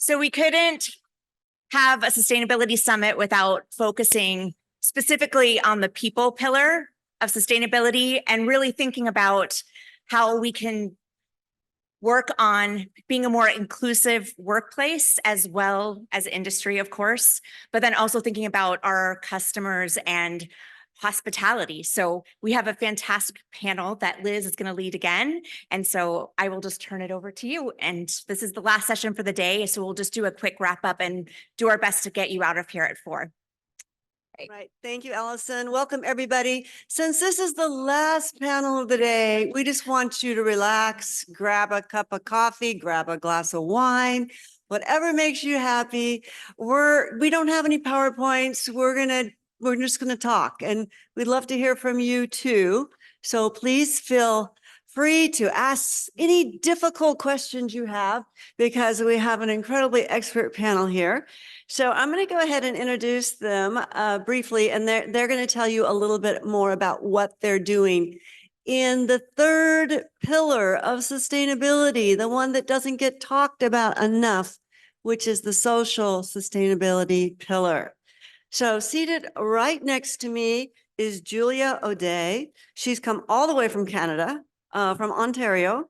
So we couldn't have a sustainability summit without focusing specifically on the people pillar of sustainability and really thinking about how we can work on being a more inclusive workplace as well as industry, of course, but then also thinking about our customers and hospitality. So we have a fantastic panel that Liz is going to lead again. And so I will just turn it over to you. And this is the last session for the day. So we'll just do a quick wrap up and do our best to get you out of here at 4. Right. Thank you, Allison. Welcome, everybody. Since this is the last panel of the day, we just want you to relax, grab a cup of coffee, grab a glass of wine, whatever makes you happy. We don't have any PowerPoints. We're just gonna talk, and we'd love to hear from you too. So please feel free to ask any difficult questions you have, because we have an incredibly expert panel here. So I'm going to go ahead and introduce them briefly, and they're going to tell you a little bit more about what they're doing in the third pillar of sustainability, the one that doesn't get talked about enough, which is the social sustainability pillar. So seated right next to me is Julia O'Day. She's come all the way from Canada, from Ontario,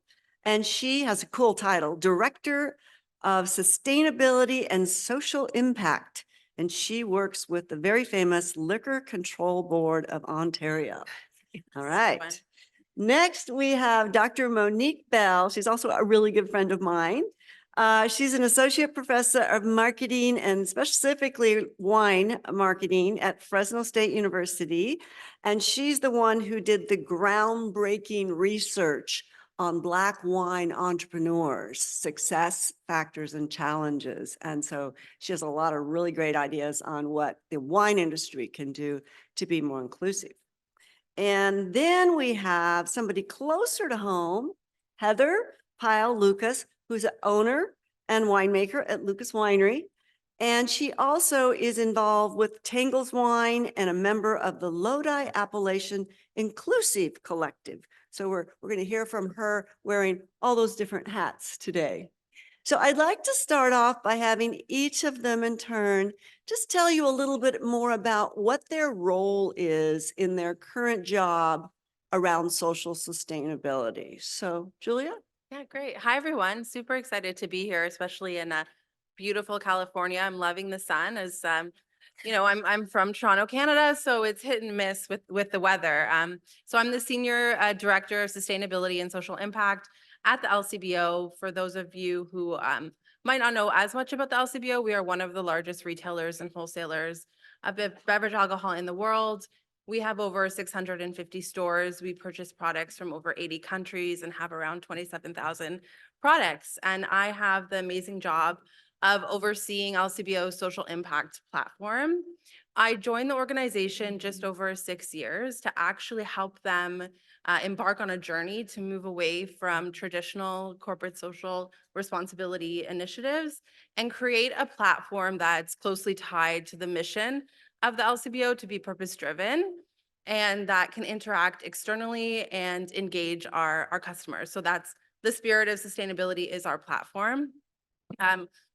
and she has a cool title, Director of Sustainability and Social Impact. And she works with the very famous Liquor Control Board of Ontario. All right. Next, we have Dr. Monique Bell. She's also a really good friend of mine. She's an associate professor of marketing and specifically wine marketing at Fresno State University. And she's the one who did the groundbreaking research on Black wine entrepreneurs, success factors and challenges. And so she has a lot of really great ideas on what the wine industry can do to be more inclusive. And then we have somebody closer to home, Heather Pyle Lucas, who's an owner and winemaker at Lucas Winery. And she also is involved with Tangles Wine and a member of the Lodi Appellation Inclusive Collective. So we're going to hear from her wearing all those different hats today. So I'd like to start off by having each of them in turn just tell you a little bit more about what their role is in their current job around social sustainability. So Julia? Yeah, great. Hi, everyone. Super excited to be here, especially in beautiful California. I'm loving the sun as I'm from Toronto, Canada, so it's hit and miss with the weather. So I'm the Senior Director of Sustainability and Social Impact at the LCBO. For those of you who might not know as much about the LCBO, we are one of the largest retailers and wholesalers of beverage alcohol in the world. We have over 650 stores. We purchase products from over 80 countries and have around 27,000 products. And I have the amazing job of overseeing LCBO's social impact platform. I joined the organization just over 6 years to actually help them embark on a journey to move away from traditional corporate social responsibility initiatives and create a platform that's closely tied to the mission of the LCBO to be purpose-driven and that can interact externally and engage our customers. So that's the spirit of sustainability is our platform.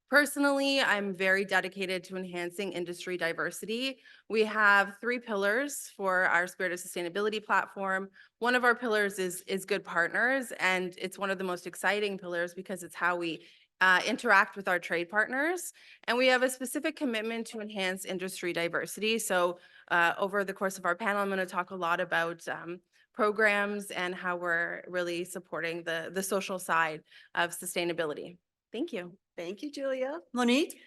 Personally, I'm very dedicated to enhancing industry diversity. We have 3 pillars for our Spirit of Sustainability platform. One of our pillars is good partners, and it's one of the most exciting pillars because it's how we interact with our trade partners. And we have a specific commitment to enhance industry diversity. So over the course of our panel, I'm going to talk a lot about programs and how we're really supporting the social side of sustainability. Thank you. Thank you, Julia. Monique?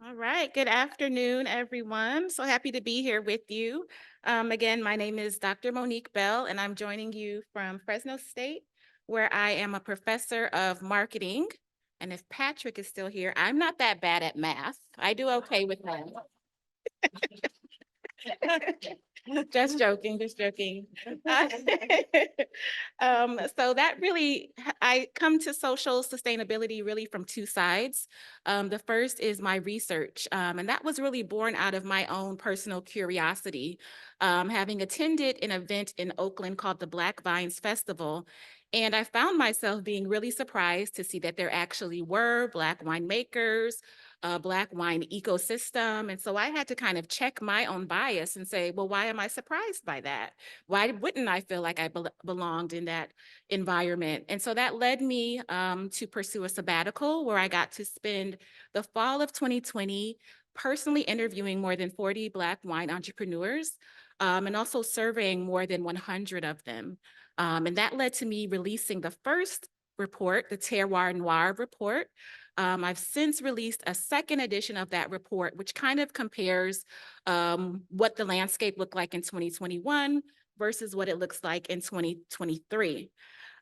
All right. Good afternoon, everyone. So happy to be here with you. Again, my name is Dr. Monique Bell, and I'm joining you from Fresno State, where I am a professor of marketing. And if Patrick is still here, I'm not that bad at math. I do okay with math. Just joking, just joking. So that really, I come to social sustainability really from 2 sides. The first is my research, and that was really born out of my own personal curiosity, having attended an event in Oakland called the Black Vines Festival. And I found myself being really surprised to see that there actually were Black winemakers, a Black wine ecosystem. And so I had to kind of check my own bias and say, well, why am I surprised by that? Why wouldn't I feel like I belonged in that environment? And so that led me to pursue a sabbatical where I got to spend the fall of 2020 personally interviewing more than 40 Black wine entrepreneurs and also surveying more than 100 of them. And that led to me releasing the first report, the Terroir Noir report. I've since released a second edition of that report, which kind of compares what the landscape looked like in 2021 versus what it looks like in 2023.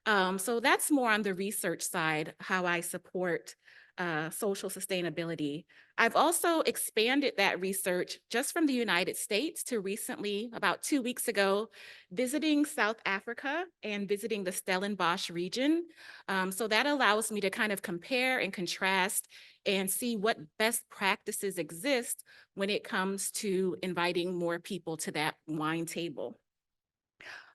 So that's more on the research side, how I support social sustainability. I've also expanded that research just from the United States to recently, about 2 weeks ago, visiting South Africa and visiting the Stellenbosch region. So that allows me to kind of compare and contrast and see what best practices exist when it comes to inviting more people to that wine table.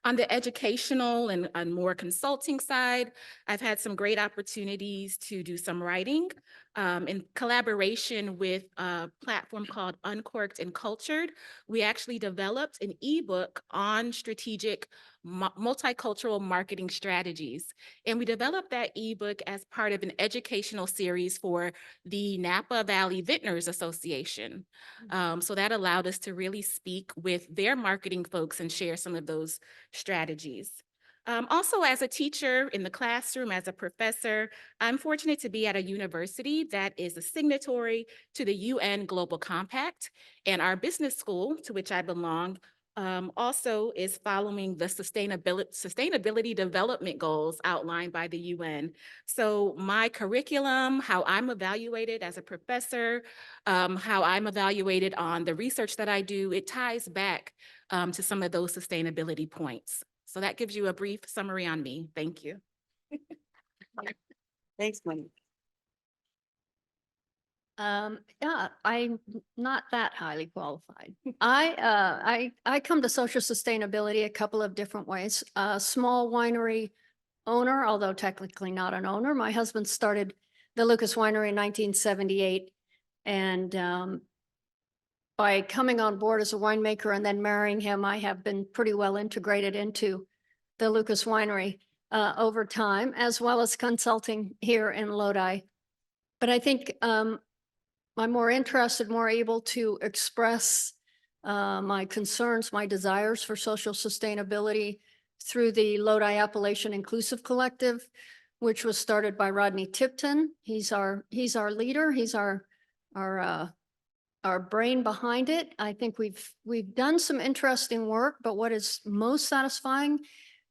On the educational and more consulting side, I've had some great opportunities to do some writing in collaboration with a platform called Uncorked and Cultured. We actually developed an ebook on strategic multicultural marketing strategies. And we developed that ebook as part of an educational series for the Napa Valley Vintners Association. So that allowed us to really speak with their marketing folks and share some of those strategies. Also, as a teacher in the classroom, as a professor, I'm fortunate to be at a university that is a signatory to the UN Global Compact, and our business school, to which I belong, also is following the sustainability development goals outlined by the UN. So my curriculum, how I'm evaluated as a professor, how I'm evaluated on the research that I do, it ties back to some of those sustainability points. So that gives you a brief summary on me. Thank you. Thanks, Monique. Yeah, I'm not that highly qualified. I come to social sustainability a couple of different ways. A small winery owner, although technically not an owner. My husband started the Lucas Winery in 1978. And by coming on board as a winemaker and then marrying him, I have been pretty well integrated into the Lucas Winery over time, as well as consulting here in Lodi. But I think I'm more interested, more able to express my concerns, my desires for social sustainability through the Lodi Appellation Inclusive Collective, which was started by Rodney Tipton. He's our leader. He's our brain behind it. I think we've done some interesting work, but what is most satisfying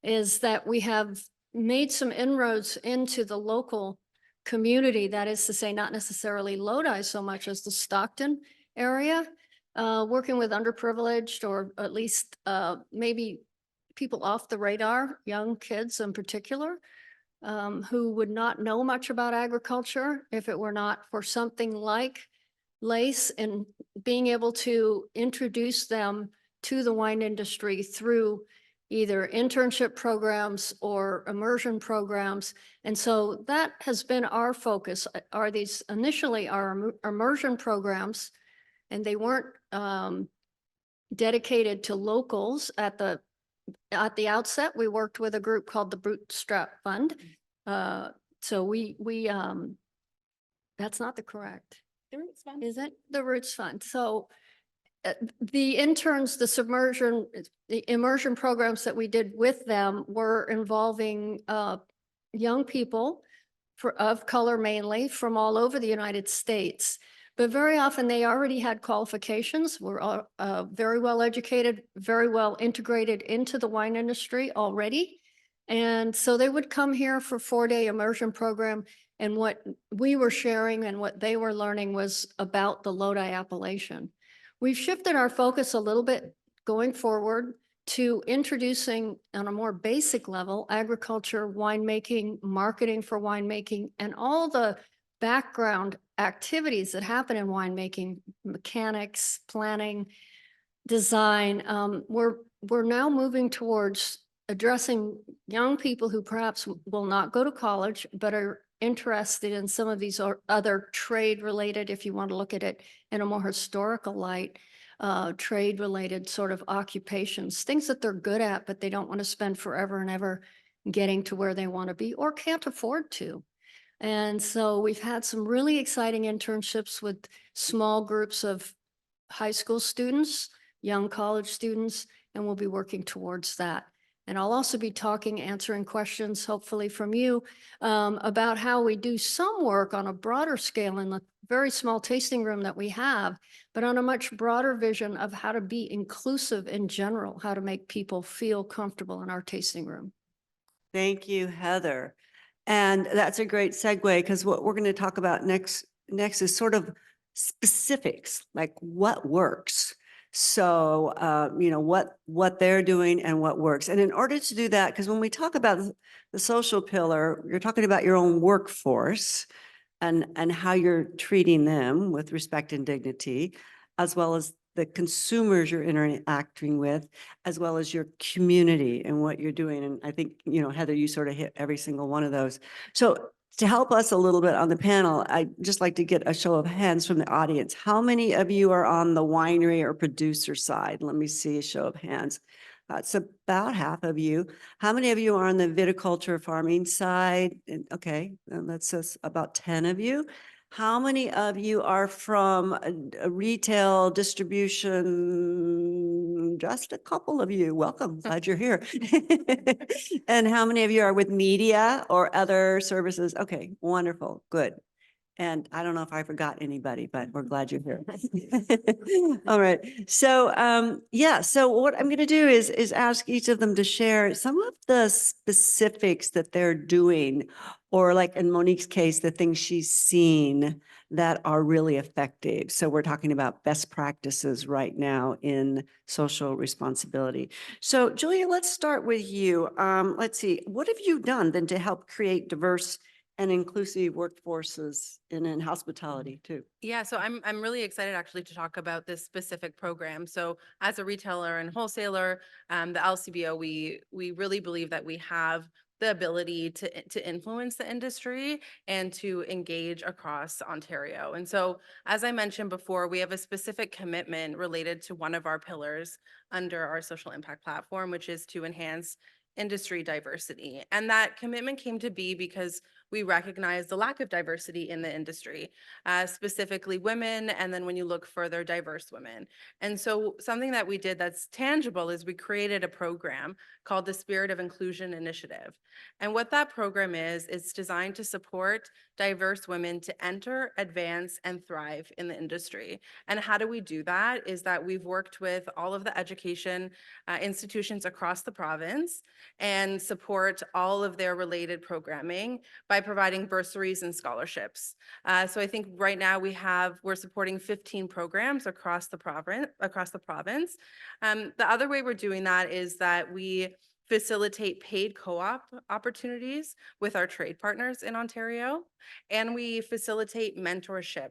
is that we have made some inroads into the local community. That is to say, not necessarily Lodi so much as the Stockton area, working with underprivileged or at least maybe people off the radar, young kids in particular, who would not know much about agriculture if it were not for something like LACE and being able to introduce them to the wine industry through either internship programs or immersion programs. And so that has been our focus, are these initially our immersion programs, and they weren't dedicated to locals at the outset. We worked with a group called the Bootstrap Fund. So we that's not the correct. The Roots Fund. Is it? The Roots Fund. So the interns, the immersion programs that we did with them were involving young people of color mainly from all over the United States. But very often they already had qualifications, were very well educated, very well integrated into the wine industry already. And so they would come here for a 4-day immersion program. And what we were sharing and what they were learning was about the Lodi appellation. We've shifted our focus a little bit going forward to introducing on a more basic level, agriculture, winemaking, marketing for winemaking, and all the background activities that happen in winemaking, mechanics, planning, design. We're now moving towards addressing young people who perhaps will not go to college, but are interested in some of these other trade-related, if you want to look at it in a more historical light, trade-related sort of occupations, things that they're good at, but they don't want to spend forever and ever getting to where they want to be or can't afford to. And so we've had some really exciting internships with small groups of high school students, young college students, and we'll be working towards that. And I'll also be answering questions, hopefully from you, about how we do some work on a broader scale in the very small tasting room that we have, but on a much broader vision of how to be inclusive in general, how to make people feel comfortable in our tasting room. Thank you, Heather. And that's a great segue because what we're going to talk about next is sort of specifics, like what works. So, what they're doing and what works. And in order to do that, because when we talk about the social pillar, you're talking about your own workforce and how you're treating them with respect and dignity, as well as the consumers you're interacting with, as well as your community and what you're doing. And I think, Heather, you sort of hit every single one of those. So to help us a little bit on the panel, I'd just like to get a show of hands from the audience. How many of you are on the winery or producer side? Let me see a show of hands. That's about half of you. How many of you are on the viticulture farming side? Okay, that's about 10 of you. How many of you are from a retail distribution? Just a couple of you. Welcome. Glad you're here. And how many of you are with media or other services? Okay, wonderful. Good. And I don't know if I forgot anybody, but we're glad you're here. All right. So, so what I'm going to do is ask each of them to share some of the specifics that they're doing, or like in Monique's case, the things she's seen that are really effective. So we're talking about best practices right now in social responsibility. So Julia, let's start with you. Let's see, what have you done then to help create diverse and inclusive workforces in hospitality too? Yeah, so I'm really excited actually to talk about this specific program. So as a retailer and wholesaler, the LCBO, we really believe that we have the ability to influence the industry and to engage across Ontario. And so, as I mentioned before, we have a specific commitment related to one of our pillars under our social impact platform, which is to enhance industry diversity. And that commitment came to be because we recognize the lack of diversity in the industry, specifically women, and then when you look further, diverse women. And so something that we did that's tangible is we created a program called the Spirit of Inclusion Initiative. And what that program is, it's designed to support diverse women to enter, advance, and thrive in the industry. And how do we do that? Is that we've worked with all of the education institutions across the province and support all of their related programming by providing bursaries and scholarships. So I think right now we're supporting 15 programs across the province. The other way we're doing that is that we facilitate paid co-op opportunities with our trade partners in Ontario, and we facilitate mentorship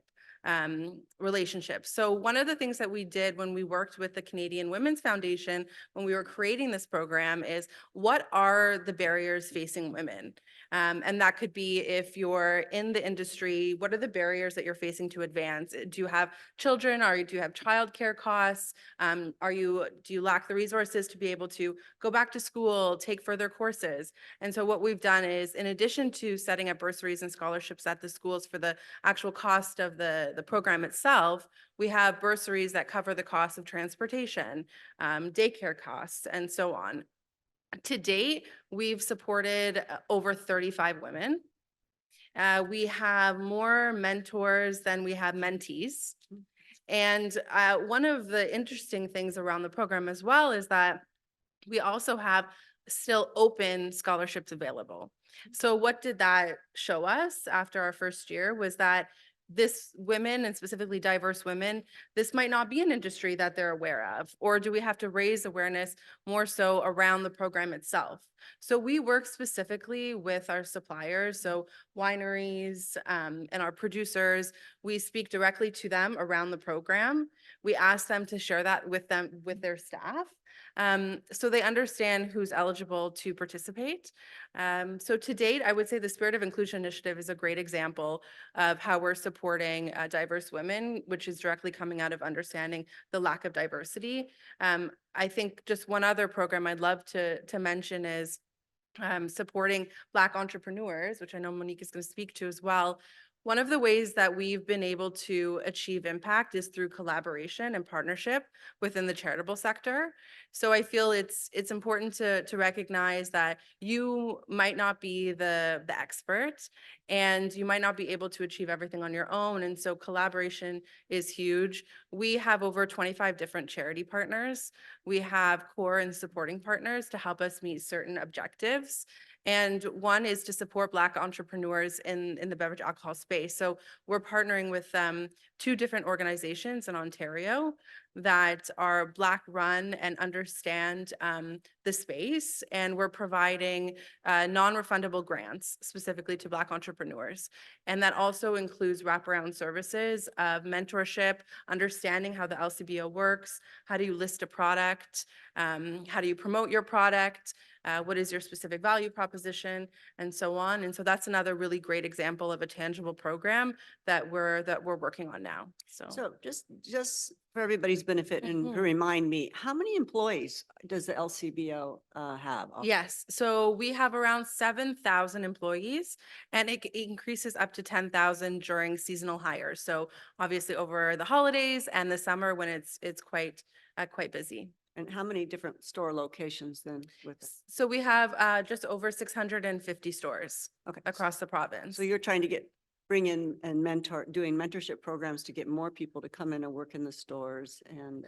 relationships. So one of the things that we did when we worked with the Canadian Women's Foundation, when we were creating this program, is what are the barriers facing women? And that could be, if you're in the industry, what are the barriers that you're facing to advance? Do you have children? Do you have childcare costs? Do you lack the resources to be able to go back to school, take further courses? And so what we've done is, in addition to setting up bursaries and scholarships at the schools for the actual cost of the program itself, we have bursaries that cover the cost of transportation, daycare costs, and so on. To date, we've supported over 35 women. We have more mentors than we have mentees. And one of the interesting things around the program as well is that we also have still open scholarships available. So what did that show us after our first year was that this women, and specifically diverse women, this might not be an industry that they're aware of, or do we have to raise awareness more so around the program itself? So we work specifically with our suppliers, so wineries and our producers. We speak directly to them around the program. We ask them to share that with their staff. So they understand who's eligible to participate. So to date, I would say the Spirit of Inclusion Initiative is a great example of how we're supporting diverse women, which is directly coming out of understanding the lack of diversity. I think just one other program I'd love to mention is supporting Black entrepreneurs, which I know Monique is going to speak to as well. One of the ways that we've been able to achieve impact is through collaboration and partnership within the charitable sector. So I feel it's important to recognize that you might not be the expert and you might not be able to achieve everything on your own. And so collaboration is huge. We have over 25 different charity partners. We have core and supporting partners to help us meet certain objectives. And one is to support Black entrepreneurs in the beverage alcohol space. So we're partnering with 2 different organizations in Ontario that are Black run and understand the space. And we're providing non-refundable grants specifically to Black entrepreneurs. And that also includes wraparound services of mentorship, understanding how the LCBO works, how do you list a product, how do you promote your product, what is your specific value proposition, and so on. And so that's another really great example of a tangible program that we're working on now. So just for everybody's benefit and to Mhm. remind me, how many employees does the LCBO have? Yes, so we have around 7,000 employees, and it increases up to 10,000 during seasonal hires. So obviously over the holidays and the summer when it's quite busy. And how many different store locations then with it? So we have just over 650 stores Okay. across the province. So you're trying to bring in and doing mentorship programs to get more people to come in and work in the stores and,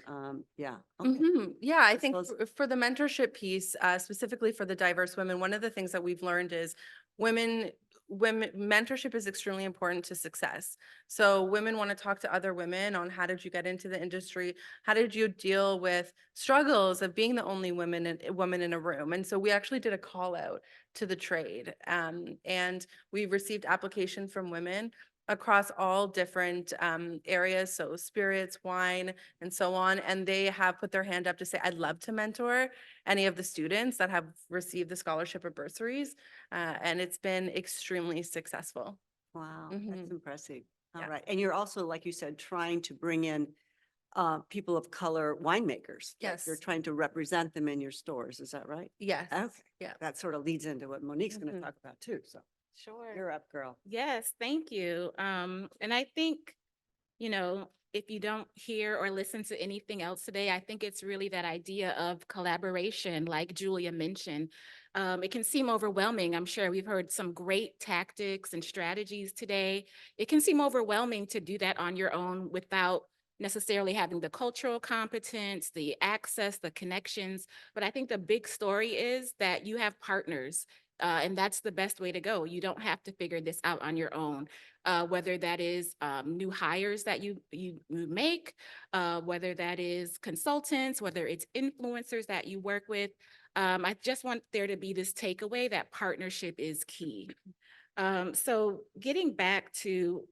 yeah. Okay. Yeah, I That's think those- for the mentorship piece, specifically for the diverse women, one of the things that we've learned is women mentorship is extremely important to success. So women want to talk to other women on how did you get into the industry? How did you deal with struggles of being the only woman in a room? And so we actually did a call out to the trade. And we received applications from women across all different areas, so spirits, wine, and so on. And they have put their hand up to say, I'd love to mentor any of the students that have received the scholarship or bursaries. And it's been extremely successful. Wow, that's Mhm. impressive. All Yeah. right. And you're also, like you said, trying to bring in people of color winemakers. Like Yes. You're trying to represent them in your stores. Is that right? Yes. Okay. Yeah. That sort of leads into what Monique's going to Mhm. talk about too. So Sure. you're up, girl. Yes, thank you. And I think, if you don't hear or listen to anything else today, I think it's really that idea of collaboration, like Julia mentioned. It can seem overwhelming. I'm sure we've heard some great tactics and strategies today. It can seem overwhelming to do that on your own without necessarily having the cultural competence, the access, the connections. But I think the big story is that you have partners. And that's the best way to go. You don't have to figure this out on your own. Whether that is new hires that you make, whether that is consultants, whether it's influencers that you work with. I just want there to be this takeaway that partnership is key. So getting back to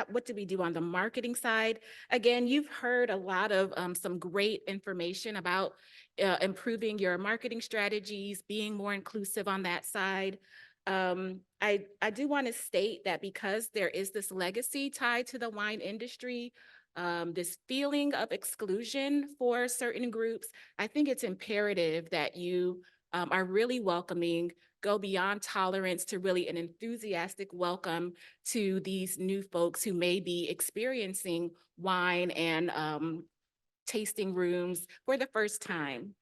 what do we do on the marketing side? Again, you've heard a lot of some great information about improving your marketing strategies, being more inclusive on that side. I do want to state that because there is this legacy tied to the wine industry, this feeling of exclusion for certain groups, I think it's imperative that you are really welcoming, go beyond tolerance to really an enthusiastic welcome to these new folks who may be experiencing wine and tasting rooms for the first time.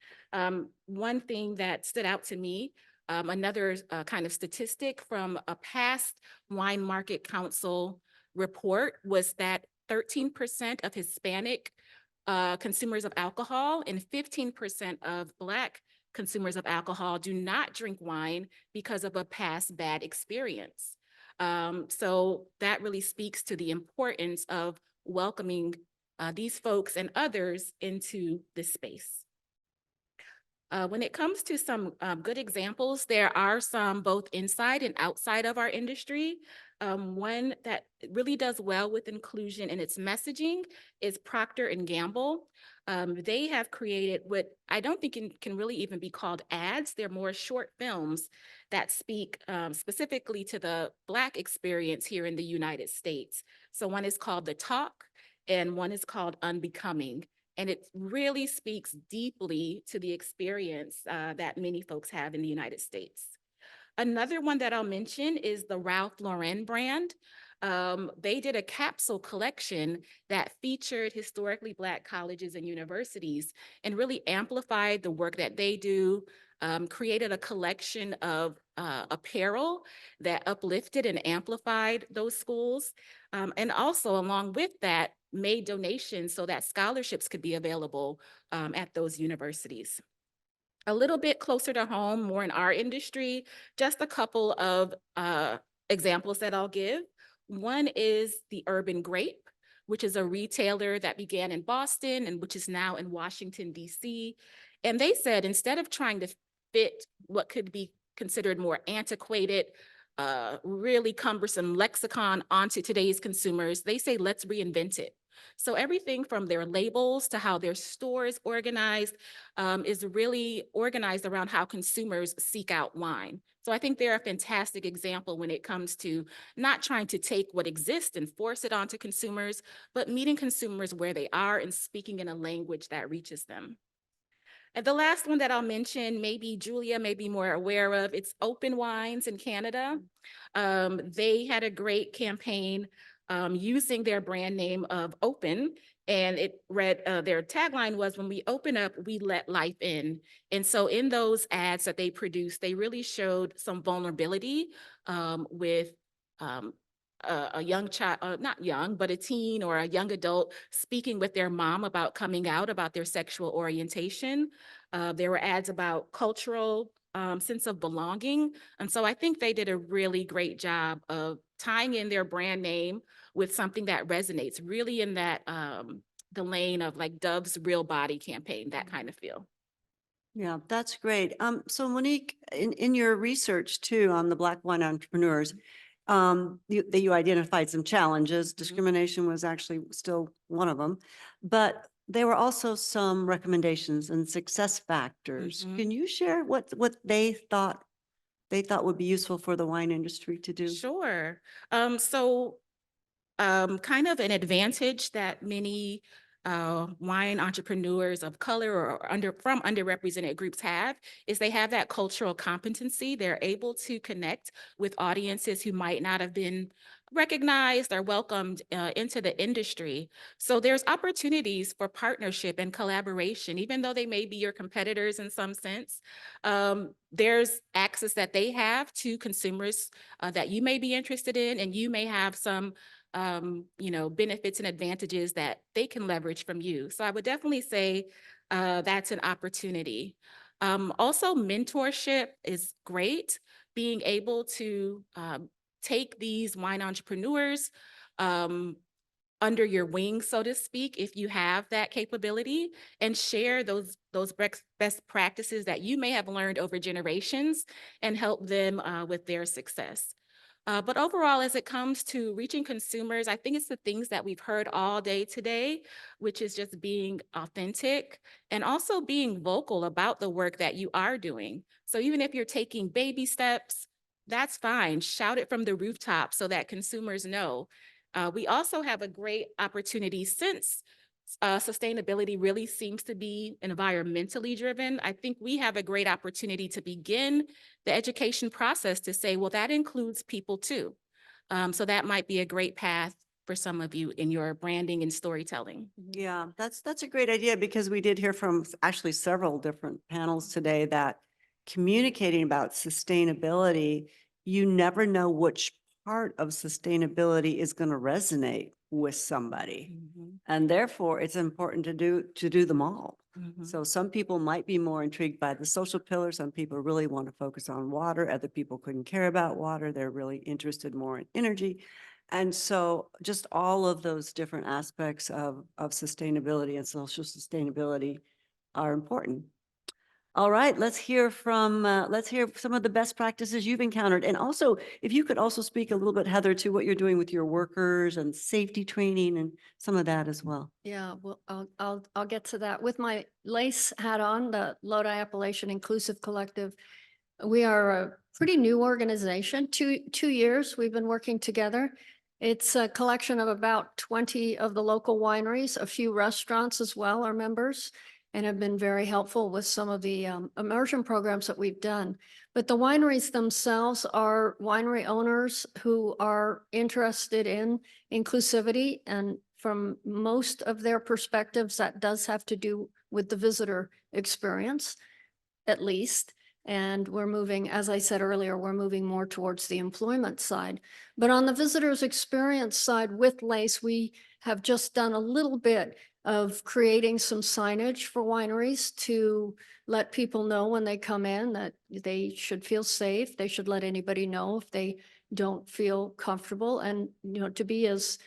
One thing that stood out to me, another kind of statistic from a past Wine Market Council report was that 13% of Hispanic consumers of alcohol and 15% of Black consumers of alcohol do not drink wine because of a past bad experience. So that really speaks to the importance of welcoming these folks and others into this space. When it comes to some good examples, there are some both inside and outside of our industry. One that really does well with inclusion in its messaging is Procter and Gamble. They have created what I don't think can really even be called ads. They're more short films that speak specifically to the Black experience here in the United States. So one is called The Talk and one is called Unbecoming. And it really speaks deeply to the experience that many folks have in the United States. Another one that I'll mention is the Ralph Lauren brand. They did a capsule collection that featured historically Black colleges and universities and really amplified the work that they do, created a collection of apparel that uplifted and amplified those schools. And also along with that, made donations so that scholarships could be available at those universities. A little bit closer to home, more in our industry, just a couple of examples that I'll give. One is the Urban Grape, which is a retailer that began in Boston and which is now in Washington, D.C. And they said, instead of trying to fit what could be considered more antiquated, really cumbersome lexicon onto today's consumers, they say, let's reinvent it. So everything from their labels to how their store is organized is really organized around how consumers seek out wine. So I think they're a fantastic example when it comes to not trying to take what exists and force it onto consumers, but meeting consumers where they are and speaking in a language that reaches them. And the last one that I'll mention, maybe Julia may be more aware of, it's Open Wines in Canada. They had a great campaign using their brand name of Open, and it read, their tagline was, when we open up, we let life in. And so in those ads that they produced, they really showed some vulnerability with a young child, not young, but a teen or a young adult speaking with their mom about coming out, about their sexual orientation. There were ads about cultural sense of belonging. And so I think they did a really great job of tying in their brand name with something that resonates, really in that the lane of like Dove's Real Body campaign, that kind of feel. Yeah, that's great. So Monique, in your research too on the Black wine entrepreneurs, you identified some challenges. Discrimination was actually still one of them, but there were also some recommendations and success factors. Mhm. Can you share what they thought would be useful for the wine industry to do? Sure. Kind of an advantage that many wine entrepreneurs of color or from underrepresented groups have is they have that cultural competency. They're able to connect with audiences who might not have been recognized or welcomed into the industry. So there's opportunities for partnership and collaboration, even though they may be your competitors in some sense. There's access that they have to consumers that you may be interested in, and you may have some benefits and advantages that they can leverage from you. So I would definitely say that's an opportunity. Also, mentorship is great. Being able to take these wine entrepreneurs under your wing, so to speak, if you have that capability, and share those best practices that you may have learned over generations and help them with their success. But overall, as it comes to reaching consumers, I think it's the things that we've heard all day today, which is just being authentic and also being vocal about the work that you are doing. So even if you're taking baby steps, that's fine. Shout it from the rooftop so that consumers know. We also have a great opportunity since sustainability really seems to be environmentally driven. I think we have a great opportunity to begin the education process to say, well, that includes people too. So that might be a great path for some of you in your branding and storytelling. Yeah, that's a great idea, because we did hear from actually several different panels today that communicating about sustainability, you never know which part of sustainability is going to resonate with somebody. And therefore, it's important to do them all. So some people might be more intrigued by the social pillar. Some people really want to focus on water. Other people couldn't care about water. They're really interested more in energy. And so just all of those different aspects of sustainability and social sustainability are important. All right, let's hear some of the best practices you've encountered. And also, if you could also speak a little bit, Heather, to what you're doing with your workers and safety training and some of that as well. Yeah, well, I'll get to that. With my lace hat on, the Lodi Appellation Inclusive Collective, we are a pretty new organization. Two years we've been working together. It's a collection of about 20 of the local wineries, a few restaurants as well are members, and have been very helpful with some of the immersion programs that we've done. But the wineries themselves are winery owners who are interested in inclusivity, and from most of their perspectives, that does have to do with the visitor experience, at least. And we're moving, as I said earlier, we're moving more towards the employment side. But on the visitors experience side with LACE, we have just done a little bit of creating some signage for wineries to let people know when they come in that they should feel safe. They should let anybody know if they don't feel comfortable, and, you know, to be as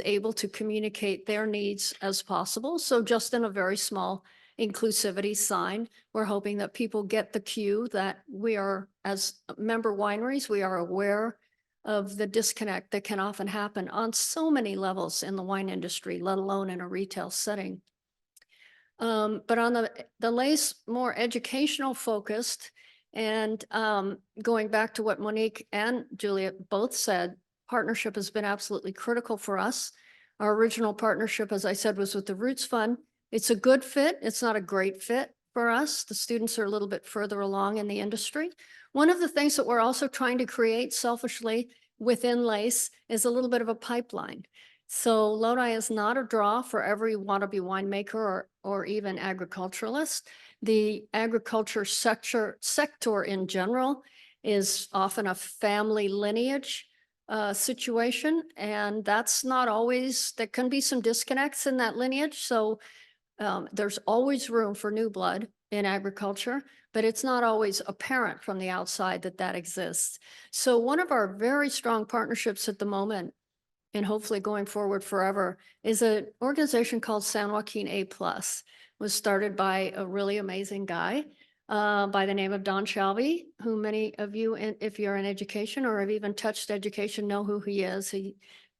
able to communicate their needs as possible. So just in a very small inclusivity sign, we're hoping that people get the cue that we are, as member wineries, we are aware of the disconnect that can often happen on so many levels in the wine industry, let alone in a retail setting. But on the LACE more educational focused, and going back to what Monique and Juliet both said, partnership has been absolutely critical for us. Our original partnership, as I said, was with the Roots Fund. It's a good fit. It's not a great fit for us. The students are a little bit further along in the industry. One of the things that we're also trying to create selfishly within LACE is a little bit of a pipeline. So Lodi is not a draw for every wannabe winemaker or even agriculturalist. The agriculture sector in general is often a family lineage situation, and that's not always, there can be some disconnects in that lineage. So there's always room for new blood in agriculture, but it's not always apparent from the outside that that exists. So one of our very strong partnerships at the moment, and hopefully going forward forever, is an organization called San Joaquin A+. Was started by a really amazing guy by the name of Don Shalvey, who many of you, if you're in education or have even touched education, know who he is. He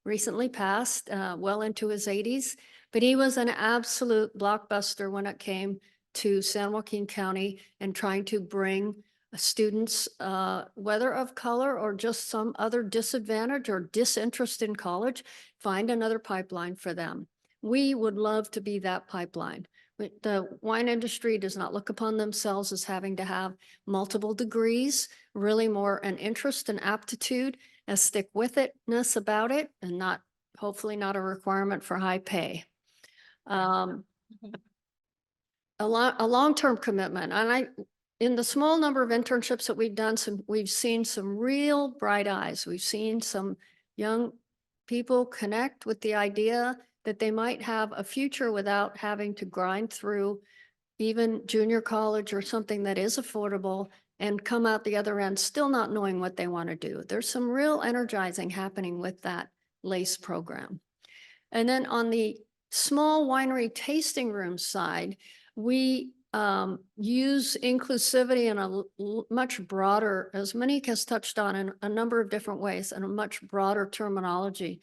recently passed, well into his 80s, but he was an absolute blockbuster when it came to San Joaquin County and trying to bring students, whether of color or just some other disadvantage or disinterest in college, find another pipeline for them. We would love to be that pipeline. The wine industry does not look upon themselves as having to have multiple degrees, really more an interest and aptitude, a stick-with-itness about it, and not, hopefully not a requirement for high pay. A long-term commitment. And in the small number of internships that we've done, we've seen some real bright eyes. We've seen some young people connect with the idea that they might have a future without having to grind through even junior college or something that is affordable and come out the other end still not knowing what they want to do. There's some real energizing happening with that LACE program. And then on the small winery tasting room side, we use inclusivity in a much broader, as Monique has touched on, in a number of different ways, and a much broader terminology.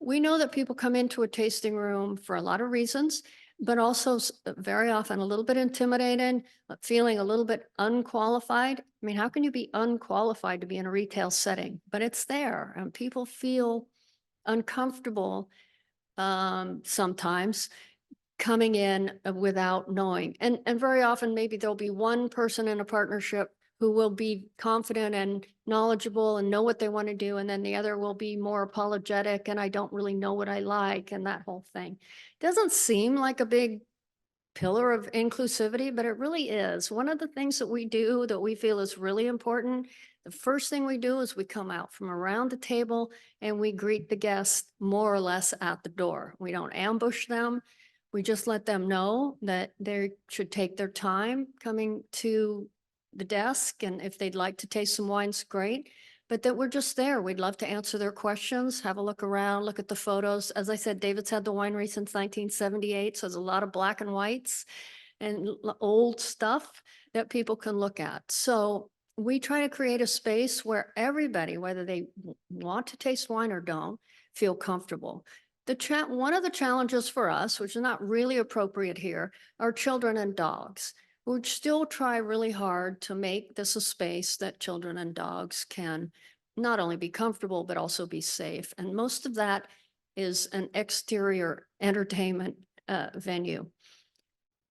We know that people come into a tasting room for a lot of reasons, but also very often a little bit intimidated, feeling a little bit unqualified. I mean, how can you be unqualified to be in a retail setting? But it's there, and people feel uncomfortable sometimes coming in without knowing. And very often maybe there'll be one person in a partnership who will be confident and knowledgeable and know what they want to do. And then the other will be more apologetic and I don't really know what I like and that whole thing. Doesn't seem like a big pillar of inclusivity, but it really is. One of the things that we do that we feel is really important, the first thing we do is we come out from around the table and we greet the guests more or less at the door. We don't ambush them. We just let them know that they should take their time coming to the desk, and if they'd like to taste some wines, great. But that we're just there. We'd love to answer their questions, have a look around, look at the photos. As I said, David's had the winery since 1978, so there's a lot of black and whites. and old stuff that people can look at. So we try to create a space where everybody, whether they want to taste wine or don't, feel comfortable. One of the challenges for us, which is not really appropriate here, are children and dogs. We still try really hard to make this a space that children and dogs can not only be comfortable, but also be safe. And most of that is an exterior entertainment venue.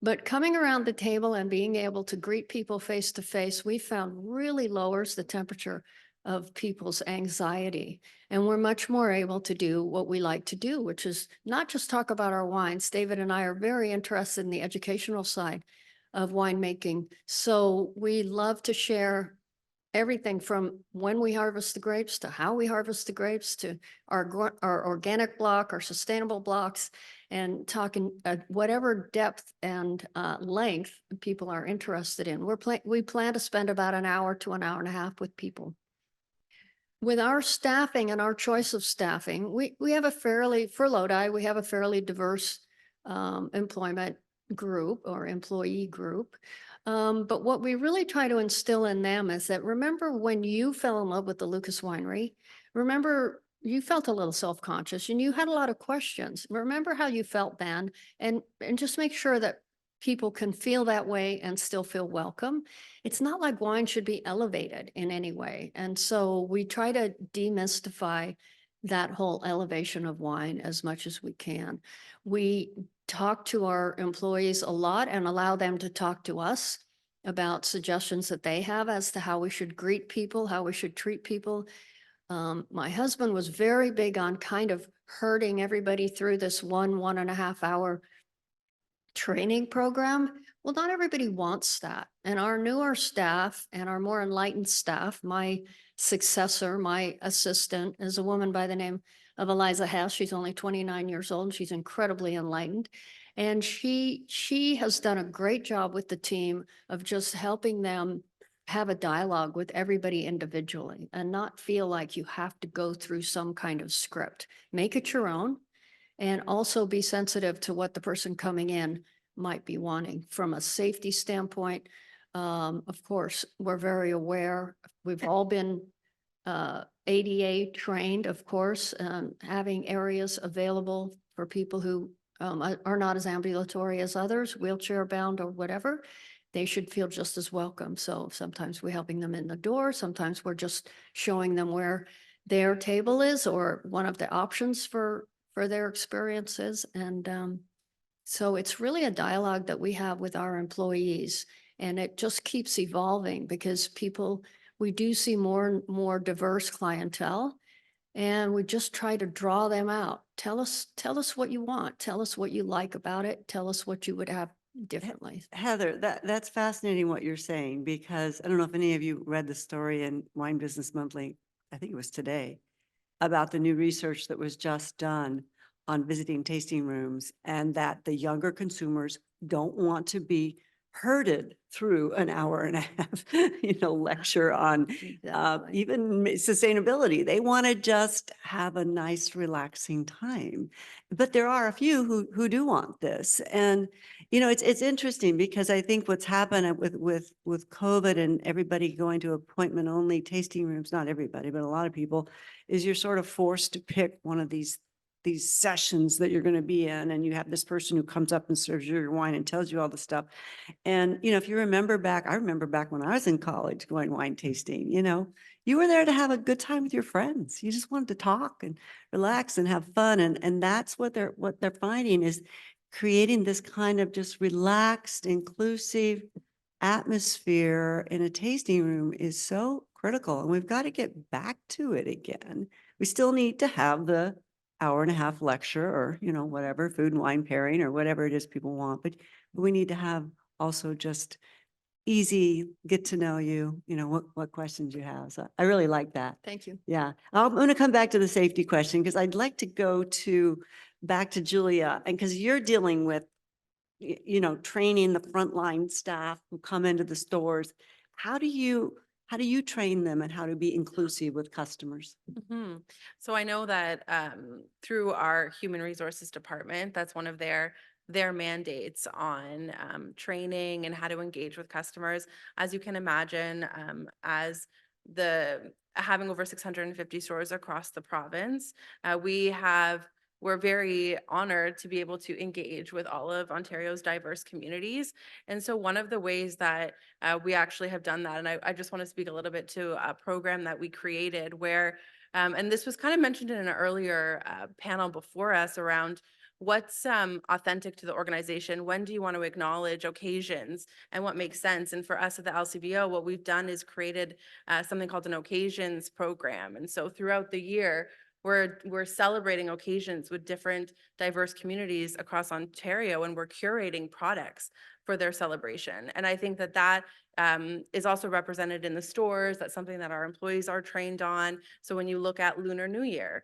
But coming around the table and being able to greet people face to face, we found really lowers the temperature of people's anxiety. And we're much more able to do what we like to do, which is not just talk about our wines. David and I are very interested in the educational side of winemaking. So we love to share everything from when we harvest the grapes to how we harvest the grapes to our organic block, our sustainable blocks, and talking whatever depth and length people are interested in. We plan to spend about an hour to an hour and a half with people. With our staffing and our choice of staffing, we have for Lodi, we have a fairly diverse employment group or employee group. But what we really try to instill in them is that, remember when you fell in love with the Lucas Winery, remember you felt a little self-conscious and you had a lot of questions. Remember how you felt then, and just make sure that people can feel that way and still feel welcome. It's not like wine should be elevated in any way. And so we try to demystify that whole elevation of wine as much as we can. We talk to our employees a lot and allow them to talk to us about suggestions that they have as to how we should greet people, how we should treat people. My husband was very big on kind of herding everybody through this 1.5 hour training program. Well, not everybody wants that. And our newer staff and our more enlightened staff, my successor, my assistant, is a woman by the name of Eliza Hess. She's only 29 years old and she's incredibly enlightened. And she has done a great job with the team of just helping them have a dialogue with everybody individually and not feel like you have to go through some kind of script. Make it your own. And also be sensitive to what the person coming in might be wanting from a safety standpoint. Of course, we're very aware. We've all been ADA trained, of course, having areas available for people who are not as ambulatory as others, wheelchair bound or whatever. They should feel just as welcome. So sometimes we're helping them in the door. Sometimes we're just showing them where their table is or one of the options for their experiences. And so it's really a dialogue that we have with our employees, and it just keeps evolving because we do see more and more diverse clientele, and we just try to draw them out. Tell us what you want. Tell us what you like about it. Tell us what you would have differently. Heather, that's fascinating what you're saying, because I don't know if any of you read the story in Wine Business Monthly, I think it was today, about the new research that was just done on visiting tasting rooms, and that the younger consumers don't want to be herded through an hour and a half, lecture on Exactly. even sustainability. They want to just have a nice, relaxing time. But there are a few who do want this. And, it's interesting because I think what's happened with COVID and everybody going to appointment only tasting rooms, not everybody, but a lot of people, is you're sort of forced to pick one of these sessions that you're going to be in, and you have this person who comes up and serves you your wine and tells you all the stuff. And, if you remember back, I remember back when I was in college going wine tasting, you were there to have a good time with your friends. You just wanted to talk and relax and have fun. And that's what they're finding is creating this kind of just relaxed, inclusive atmosphere in a tasting room is so critical. And we've got to get back to it again. We still need to have the hour and a half lecture or, whatever, food and wine pairing or whatever it is people want. But we need to have also just easy, get to know you, what questions you have. So I really like that. Thank you. Yeah. I'm going to come back to the safety question because I'd like to go back to Julia, and because you're dealing with, training the frontline staff who come into the stores. How do you train them and how to be inclusive with customers? So I know that through our human resources department, that's one of their their mandates on training and how to engage with customers. As you can imagine, as the having over 650 stores across the province, we're very honored to be able to engage with all of Ontario's diverse communities. And so one of the ways that we actually have done that, and I just want to speak a little bit to a program that we created where, and this was kind of mentioned in an earlier panel before us around what's authentic to the organization, when do you want to acknowledge occasions and what makes sense. And for us at the LCBO, what we've done is created something called an occasions program. And so throughout the year, we're celebrating occasions with different diverse communities across Ontario, and we're curating products for their celebration. And I think that that is also represented in the stores. That's something that our employees are trained on. So when you look at Lunar New Year,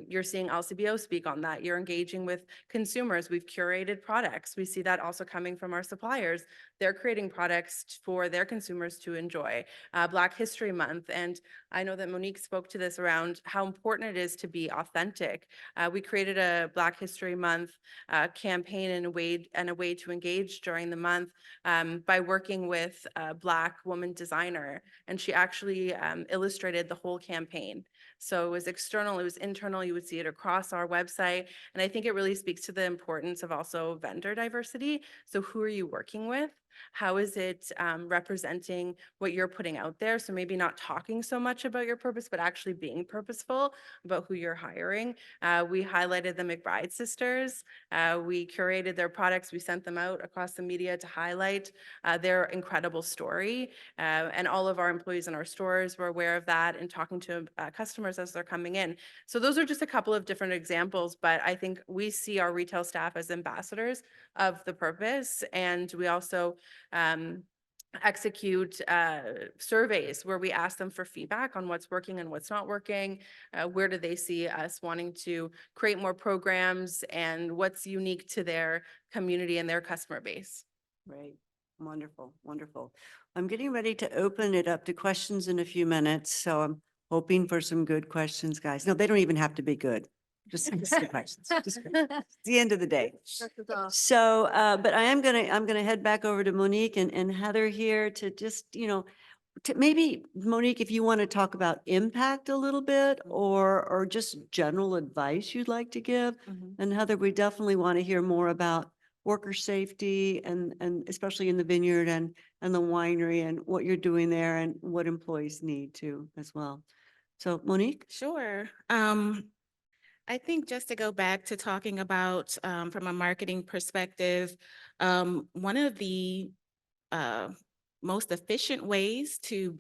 you're seeing LCBO speak on that. You're engaging with consumers. We've curated products. We see that also coming from our suppliers. They're creating products for their consumers to enjoy. Black History Month, and I know that Monique spoke to this around how important it is to be authentic. We created a Black History Month campaign and a way to engage during the month by working with a Black woman designer, and she actually illustrated the whole campaign. So it was external, it was internal, you would see it across our website. And I think it really speaks to the importance of also vendor diversity. So who are you working with? How is it representing what you're putting out there? So maybe not talking so much about your purpose, but actually being purposeful about who you're hiring. We highlighted the McBride sisters. We curated their products. We sent them out across the media to highlight their incredible story. And all of our employees in our stores were aware of that and talking to customers as they're coming in. So those are just a couple of different examples, but I think we see our retail staff as ambassadors of the purpose. And we also execute surveys where we ask them for feedback on what's working and what's not working. Where do they see us wanting to create more programs and what's unique to their community and their customer base. Right. Wonderful, wonderful. I'm getting ready to open it up to questions in a few minutes, so I'm hoping for some good questions, guys. No, they don't even have to be good. Just good questions. Just it's the end of the day. So, but I'm gonna head back over to Monique and Heather here to just, to maybe, Monique, if you want to talk about impact a little bit or just general advice you'd like to give. And Heather, we definitely want to hear more about worker safety and especially in the vineyard and the winery and what you're doing there and what employees need too as well. So Monique? Sure. I think just to go back to talking about from a marketing perspective, one of the most efficient ways to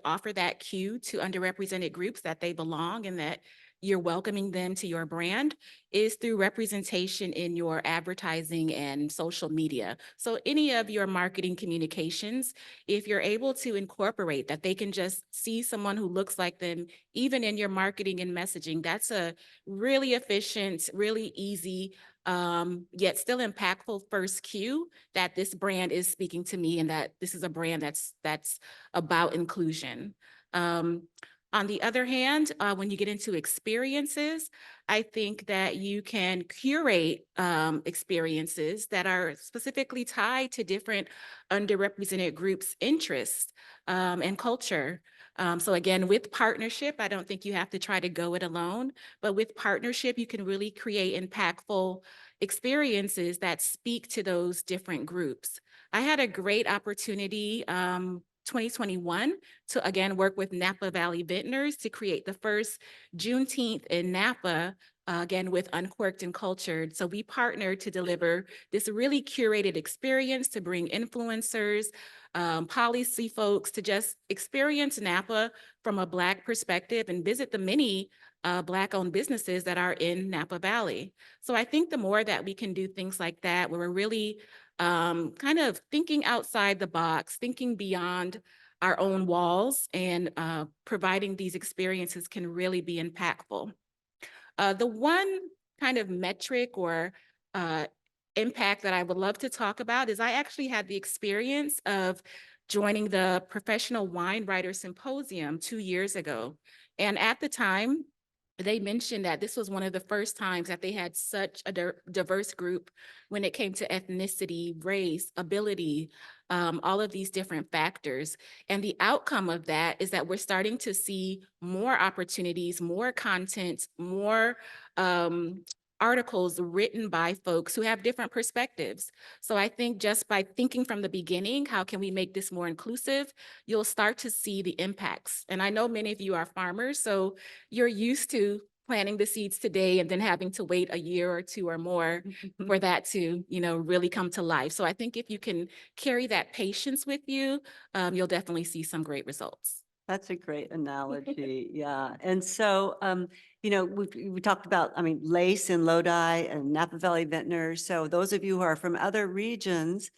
offer that cue to underrepresented groups that they belong and that you're welcoming them to your brand is through representation in your advertising and social media. So any of your marketing communications, if you're able to incorporate that they can just see someone who looks like them, even in your marketing and messaging, that's a really efficient, really easy, yet still impactful first cue that this brand is speaking to me and that this is a brand that's about inclusion. On the other hand, when you get into experiences, I think that you can curate experiences that are specifically tied to different underrepresented groups' interests and culture. So again, with partnership, I don't think you have to try to go it alone, but with partnership, you can really create impactful experiences that speak to those different groups. I had a great opportunity 2021 to again work with Napa Valley Vintners to create the first Juneteenth in Napa, again with Uncorked and Cultured. So we partnered to deliver this really curated experience to bring influencers, policy folks to just experience Napa from a Black perspective and visit the many Black-owned businesses that are in Napa Valley. So I think the more that we can do things like that, where we're really kind of thinking outside the box, thinking beyond our own walls and providing these experiences can really be impactful. The one kind of metric or impact that I would love to talk about is I actually had the experience of joining the Professional Wine Writer Symposium 2 years ago. And at the time, they mentioned that this was one of the first times that they had such a diverse group when it came to ethnicity, race, ability, all of these different factors. And the outcome of that is that we're starting to see more opportunities, more content, more articles written by folks who have different perspectives. So I think just by thinking from the beginning, how can we make this more inclusive, you'll start to see the impacts. And I know many of you are farmers, so you're used to planting the seeds today and then having to wait a year or two or more for that to, really come to life. So I think if you can carry that patience with you, you'll definitely see some great results. That's a great analogy. Yeah. And so, we talked about, Lace and Lodi and Napa Valley Vintners. So those of you who are from other regions,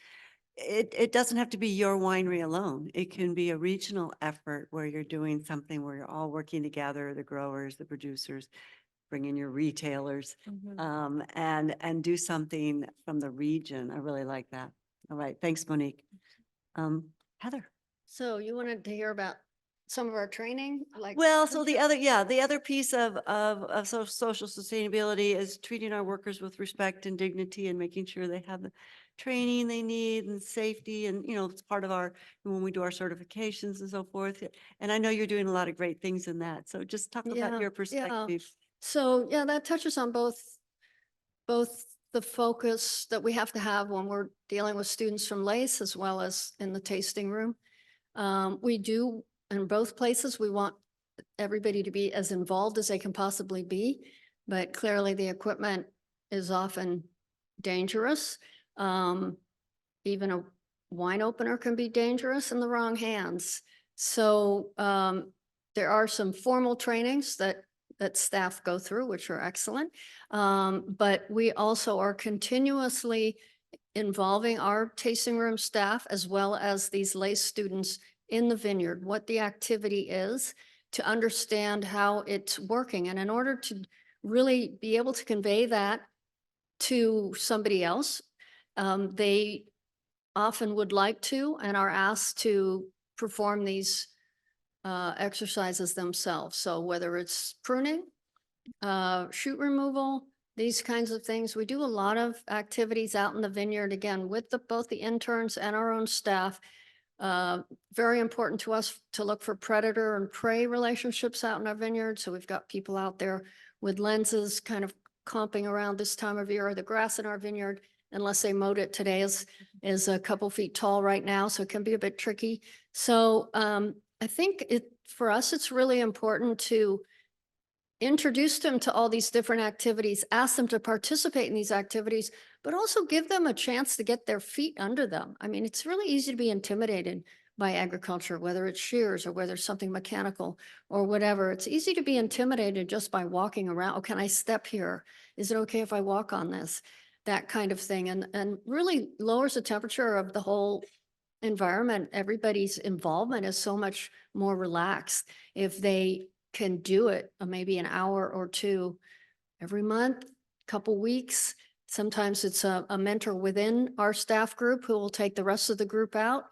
it doesn't have to be your winery alone. It can be a regional effort where you're doing something where you're all working together, the growers, the producers, bring in your retailers, and do something from the region. I really like that. All right. Thanks, Monique. Heather. So you wanted to hear about some of our training? Well, so the other piece of social sustainability is treating our workers with respect and dignity and making sure they have the training they need and safety. And, it's part of when we do our certifications and so forth. And I know you're doing a lot of great things in that. So just talk about your perspective. So, that touches on both the focus that we have to have when we're dealing with students from LACE as well as in the tasting room. We do, in both places, we want everybody to be as involved as they can possibly be, but clearly the equipment is often dangerous. Even a wine opener can be dangerous in the wrong hands. So there are some formal trainings that staff go through, which are excellent. But we also are continuously involving our tasting room staff as well as these LACE students in the vineyard, what the activity is, to understand how it's working. And in order to really be able to convey that to somebody else, they often would like to and are asked to perform these exercises themselves. So whether it's pruning, shoot removal, these kinds of things. We do a lot of activities out in the vineyard, again, with both the interns and our own staff. Very important to us to look for predator and prey relationships out in our vineyard. So we've got people out there with lenses kind of comping around this time of year. The grass in our vineyard, unless they mowed it today, is a couple feet tall right now, so it can be a bit tricky. So I think for us, it's really important to introduce them to all these different activities, ask them to participate in these activities, but also give them a chance to get their feet under them. I mean, it's really easy to be intimidated by agriculture, whether it's shears or whether it's something mechanical or whatever. It's easy to be intimidated just by walking around. Oh, can I step here? Is it okay if I walk on this? That kind of thing. And really lowers the temperature of the whole environment. Everybody's involvement is so much more relaxed if they can do it maybe an hour or two every month, couple weeks. Sometimes it's a mentor within our staff group who will take the rest of the group out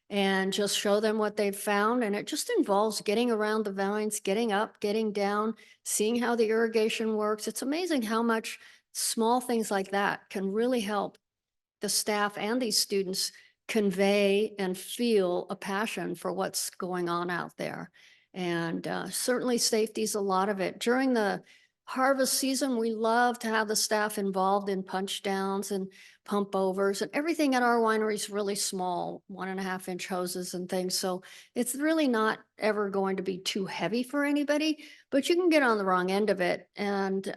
and just show them what they've found. And it just involves getting around the vines, getting up, getting down, seeing how the irrigation works. It's amazing how much small things like that can really help the staff and these students convey and feel a passion for what's going on out there. And certainly safety is a lot of it. During the harvest season, we love to have the staff involved in punch downs and pump overs, and everything at our winery is really small, 1.5 inch hoses and things. So it's really not ever going to be too heavy for anybody, but you can get on the wrong end of it. And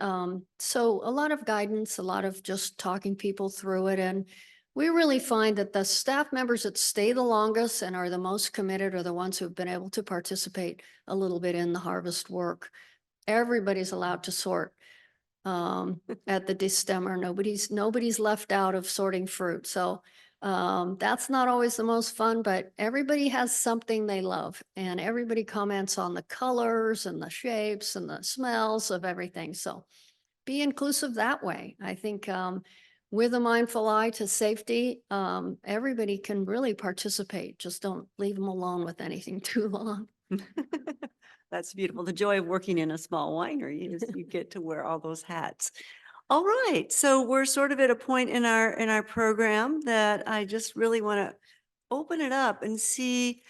so a lot of guidance, a lot of just talking people through it. And we really find that the staff members that stay the longest and are the most committed are the ones who have been able to participate a little bit in the harvest work. Everybody's allowed to sort at the destemmer. Nobody's left out of sorting fruit. So that's not always the most fun, but everybody has something they love, and everybody comments on the colors and the shapes and the smells of everything. So be inclusive that way. I think with a mindful eye to safety, everybody can really participate. Just don't leave them alone with anything too long. That's beautiful. The joy of working in a small winery is you get to wear all those hats. All right, so we're sort of at a point in our program that I just really want to open it up and see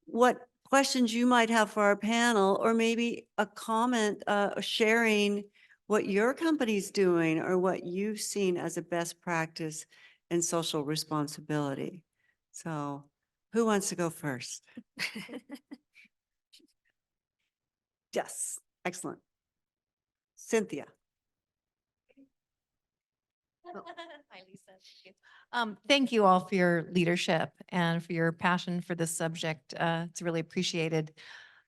what questions you might have for our panel, or maybe a comment, sharing what your company's doing or what you've seen as a best practice in social responsibility. So who wants to go first? Yes, excellent. Cynthia. Hi, Lisa. Thank you. Thank you all for your leadership and for your passion for this subject. It's really appreciated.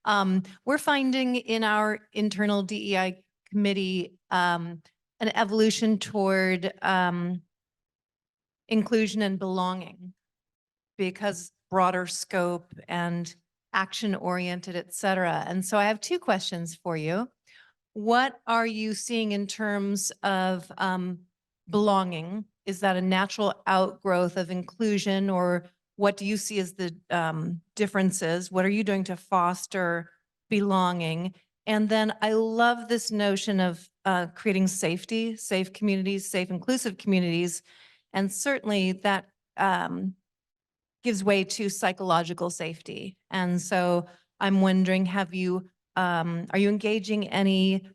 We're finding in our internal DEI committee an evolution toward inclusion and belonging because broader scope and action oriented, et cetera. And so I have two questions for you. What are you seeing in terms of belonging? Is that a natural outgrowth of inclusion, or what do you see as the differences? What are you doing to foster belonging? And then I love this notion of creating safety, safe communities, safe, inclusive communities. And certainly that gives way to psychological safety. And so I'm wondering, are you engaging any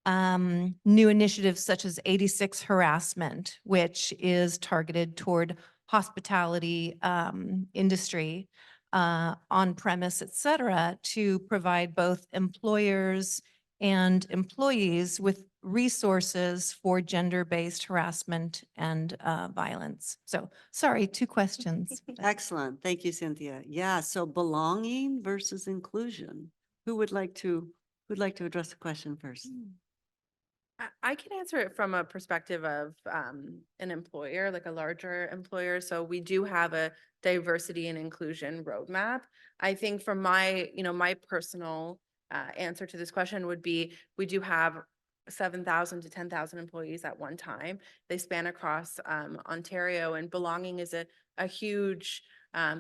new initiatives such as 86 harassment, which is targeted toward hospitality industry, on premise, et cetera, to provide both employers and employees with resources for gender-based harassment and violence? So, sorry, two questions. Excellent. Thank you, Cynthia. Yeah, so belonging versus inclusion. Who'd like to address the question first? I can answer it from a perspective of an employer, like a larger employer. So we do have a diversity and inclusion roadmap. I think from my personal answer to this question would be, we do have 7,000 to 10,000 employees at one time. They span across Ontario, and belonging is a huge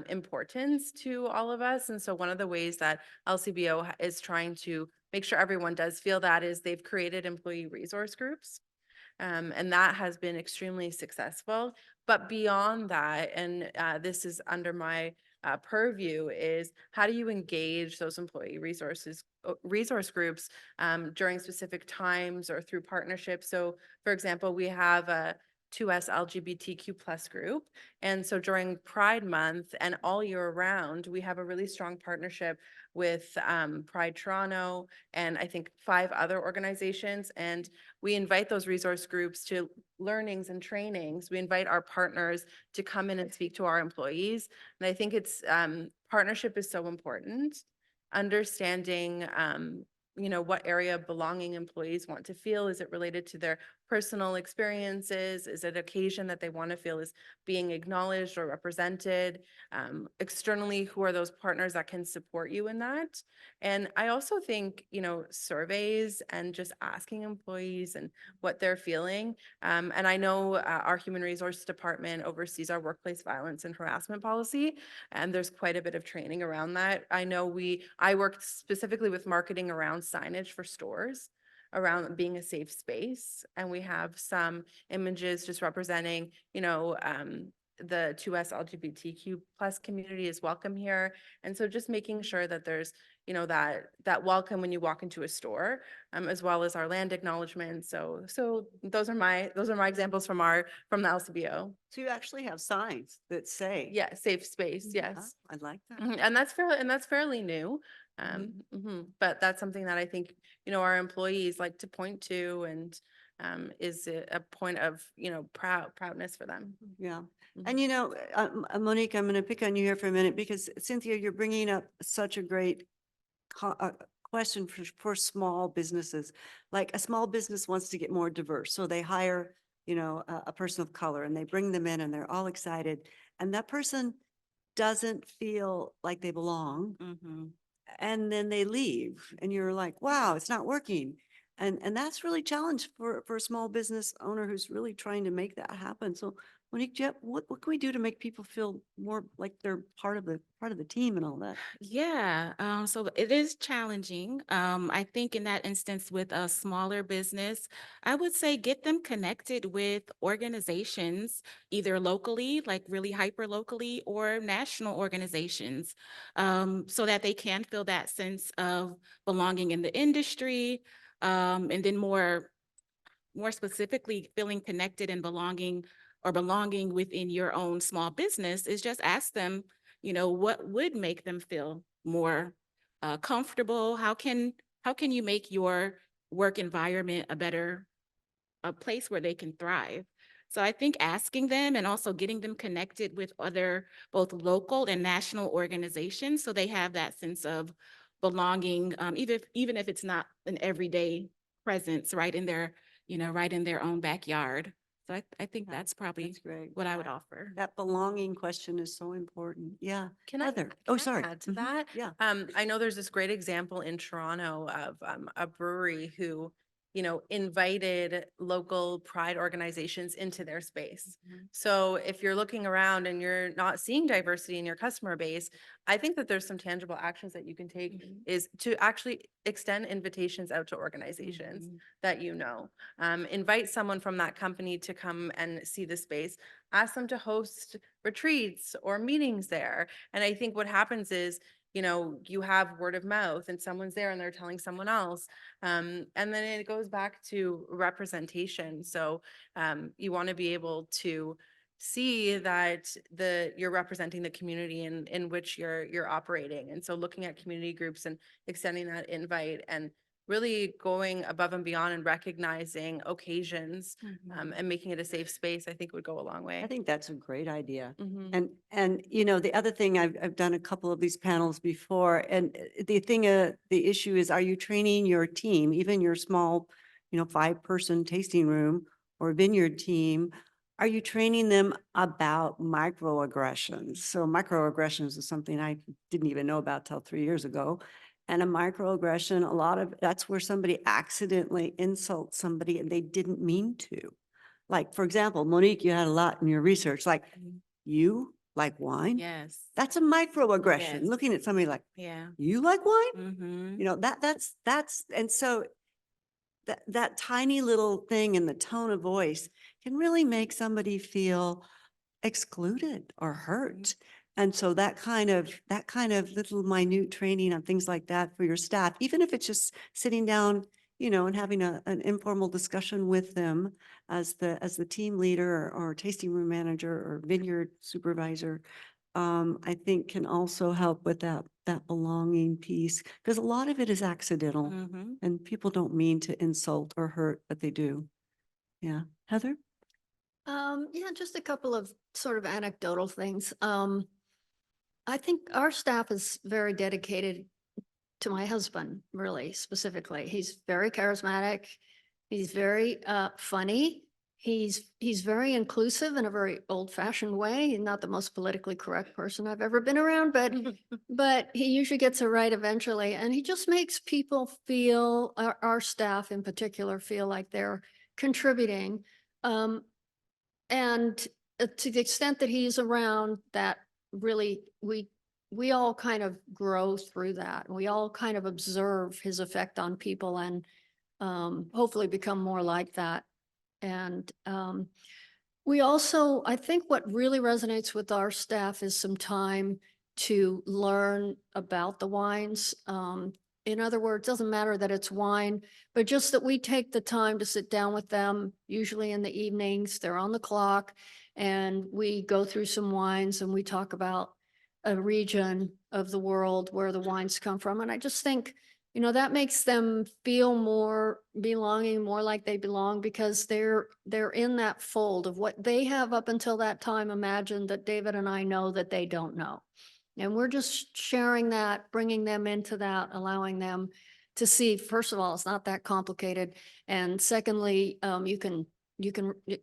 importance to all of us. And so one of the ways that LCBO is trying to make sure everyone does feel that is they've created employee resource groups. And that has been extremely successful. But beyond that, and this is under my purview, is how do you engage those employee resource groups during specific times or through partnerships? So for example, we have a 2S LGBTQ plus group. And so during Pride Month and all year round, we have a really strong partnership with Pride Toronto and I think 5 other organizations. And we invite those resource groups to learnings and trainings. We invite our partners to come in and speak to our employees. And I think it's partnership is so important. Understanding what area of belonging employees want to feel. Is it related to their personal experiences? Is it occasion that they want to feel is being acknowledged or represented? Externally, who are those partners that can support you in that? And I also think, surveys and just asking employees and what they're feeling. And I know our human resource department oversees our workplace violence and harassment policy, and there's quite a bit of training around that. I know I worked specifically with marketing around signage for stores, around being a safe space. And we have some images just representing, the 2S LGBTQ plus community is welcome here. And so just making sure that there's, that welcome when you walk into a store, as well as our land acknowledgement. So those are my examples from the LCBO. So you actually have signs that say. Yeah, safe space, yes. I like that. And that's fairly new. But that's something that I think, our employees like to point to, and is a point of, proudness for them. Yeah. Mhm. And Monique, I'm going to pick on you here for a minute because Cynthia, you're bringing up such a great question for small businesses. Like a small business wants to get more diverse. So they hire, a person of color and they bring them in and they're all excited. And that person doesn't feel like they belong. And then they leave and you're like, wow, it's not working. And that's really a challenge for a small business owner who's really trying to make that happen. So Monique, Jeff, what can we do to make people feel more like they're part of the team and all that? Yeah, so it is challenging. I think in that instance with a smaller business, I would say get them connected with organizations, either locally, like really hyper locally, or national organizations, so that they can feel that sense of belonging in the industry, and then more specifically, feeling connected and belonging within your own small business is just ask them, what would make them feel more comfortable? How can you make your work environment a place where they can thrive? So I think asking them and also getting them connected with other both local and national organizations so they have that sense of belonging, even if it's not an everyday presence right in their own backyard. So I think Yeah, that's probably That's great. what I would offer. That belonging question is so important. Yeah. Can Heather. can Oh, I sorry. add to Mhm. that? Yeah. I know there's this great example in Toronto of a brewery who, invited local pride organizations into their space. Mhm. So if you're looking around and you're not seeing diversity in your customer base, I think that there's some tangible actions that you can take Mhm. is to actually extend invitations out to organizations Mhm. that invite someone from that company to come and see the space, ask them to host retreats or meetings there. And I think what happens is, you have word of mouth and someone's there and they're telling someone else. And then it goes back to representation. So you want to be able to see that you're representing the community in which you're operating. And so looking at community groups and extending that invite and really going above and beyond and recognizing occasions and making it a safe space, I think would go a long way. I think that's a great idea. Mhm. And the other thing, I've done a couple of these panels before, and the issue is, are you training your team, even your small, 5-person tasting room or vineyard team? Are you training them about microaggressions? So microaggressions is something I didn't even know about till 3 years ago. And a microaggression, that's where somebody accidentally insults somebody and they didn't mean to. Like, for example, Monique, you had a lot in your research, like, you like wine? Yes. That's a microaggression, Yes. looking at somebody like, Yeah. you like wine? Mm-hmm. And so that tiny little thing in the tone of voice can really make somebody feel excluded or hurt. And so that kind of little minute training on things like that for your staff, even if it's just sitting down, and having an informal discussion with them as the team leader or tasting room manager or vineyard supervisor, I think can also help with that belonging piece, because a lot of it is accidental Mm-hmm. and people don't mean to insult or hurt, but they do. Yeah. Heather? Yeah, just a couple of sort of anecdotal things. I think our staff is very dedicated to my husband, really specifically. He's very charismatic. He's very funny. He's very inclusive in a very old-fashioned way. He's not the most politically correct person I've ever been around, but he usually gets it right eventually. And he just makes people feel, our staff in particular, feel like they're contributing. Um, and to the extent that he's around, that really, we all kind of grow through that. We all kind of observe his effect on people and hopefully become more like that. And we also, I think what really resonates with our staff is some time to learn about the wines. In other words, doesn't matter that it's wine, but just that we take the time to sit down with them, usually in the evenings, they're on the clock, and we go through some wines and we talk about a region of the world where the wines come from. And I just think, that makes them feel more belonging, more like they belong, because they're in that fold of what they have up until that time imagined that David and I know that they don't know. And we're just sharing that, bringing them into that, allowing them to see, first of all, it's not that complicated. And secondly, you can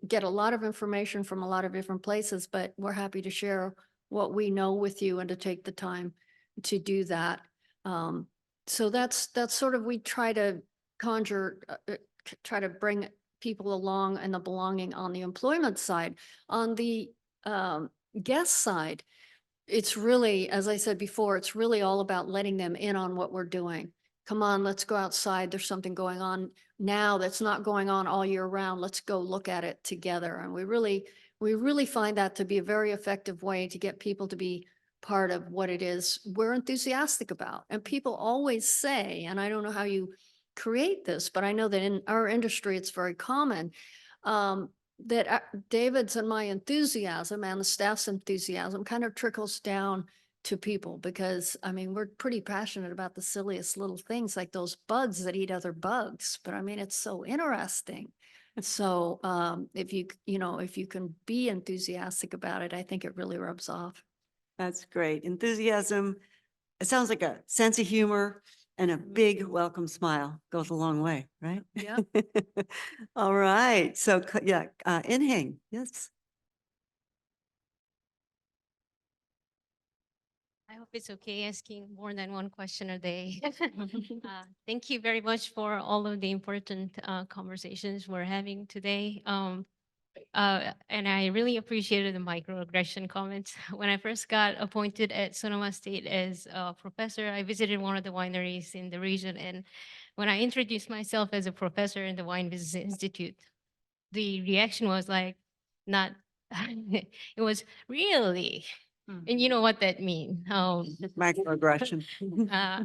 get a lot of information from a lot of different places, but we're happy to share what we know with you and to take the time to do that. So that's sort of, we try to try to bring people along and the belonging on the employment side. On the guest side, it's really, as I said before, it's really all about letting them in on what we're doing. Come on, let's go outside. There's something going on now that's not going on all year round. Let's go look at it together. And we really find that to be a very effective way to get people to be part of what it is we're enthusiastic about. And people always say, and I don't know how you create this, but I know that in our industry, it's very common, that David's and my enthusiasm and the staff's enthusiasm kind of trickles down to people, because I mean, we're pretty passionate about the silliest little things like those bugs that eat other bugs. But I mean, it's so interesting. So if you can be enthusiastic about it, I think it really rubs off. That's great. Enthusiasm. It sounds like a sense of humor and a big welcome smile goes a long way, right? Yeah. All right. So, yeah, Inhang, yes. I hope it's okay asking more than one question a day. Thank you very much for all of the important conversations we're having today. And I really appreciated the microaggression comments. When I first got appointed at Sonoma State as a professor, I visited one of the wineries in the region. And when I introduced myself as a professor in the Wine Business Institute, the reaction was like, not, it was really, and you know what that means. Microaggression. Uh,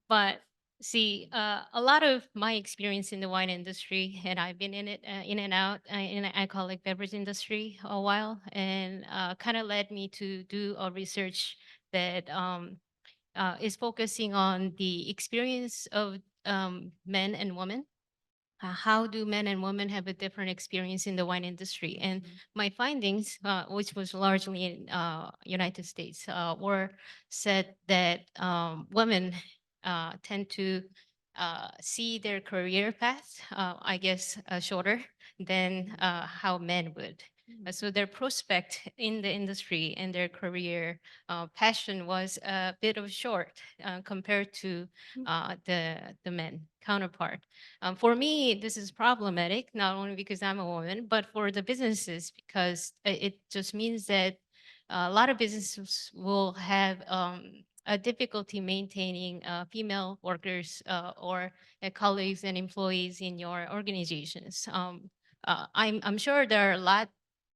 But see, a lot of my experience in the wine industry, and I've been in it in and out in the alcoholic beverage industry a while, and kind of led me to do a research that is focusing on the experience of men and women. How do men and women have a different experience in the wine industry? And my findings, which was largely in United States, were said that women tend to see their career path, I guess, shorter than how men would. So their prospect in the industry and their career passion was a bit of short compared to the men counterpart. For me, this is problematic, not only because I'm a woman, but for the businesses, because it just means that a lot of businesses will have a difficulty maintaining female workers or colleagues and employees in your organizations. I'm sure there are a lot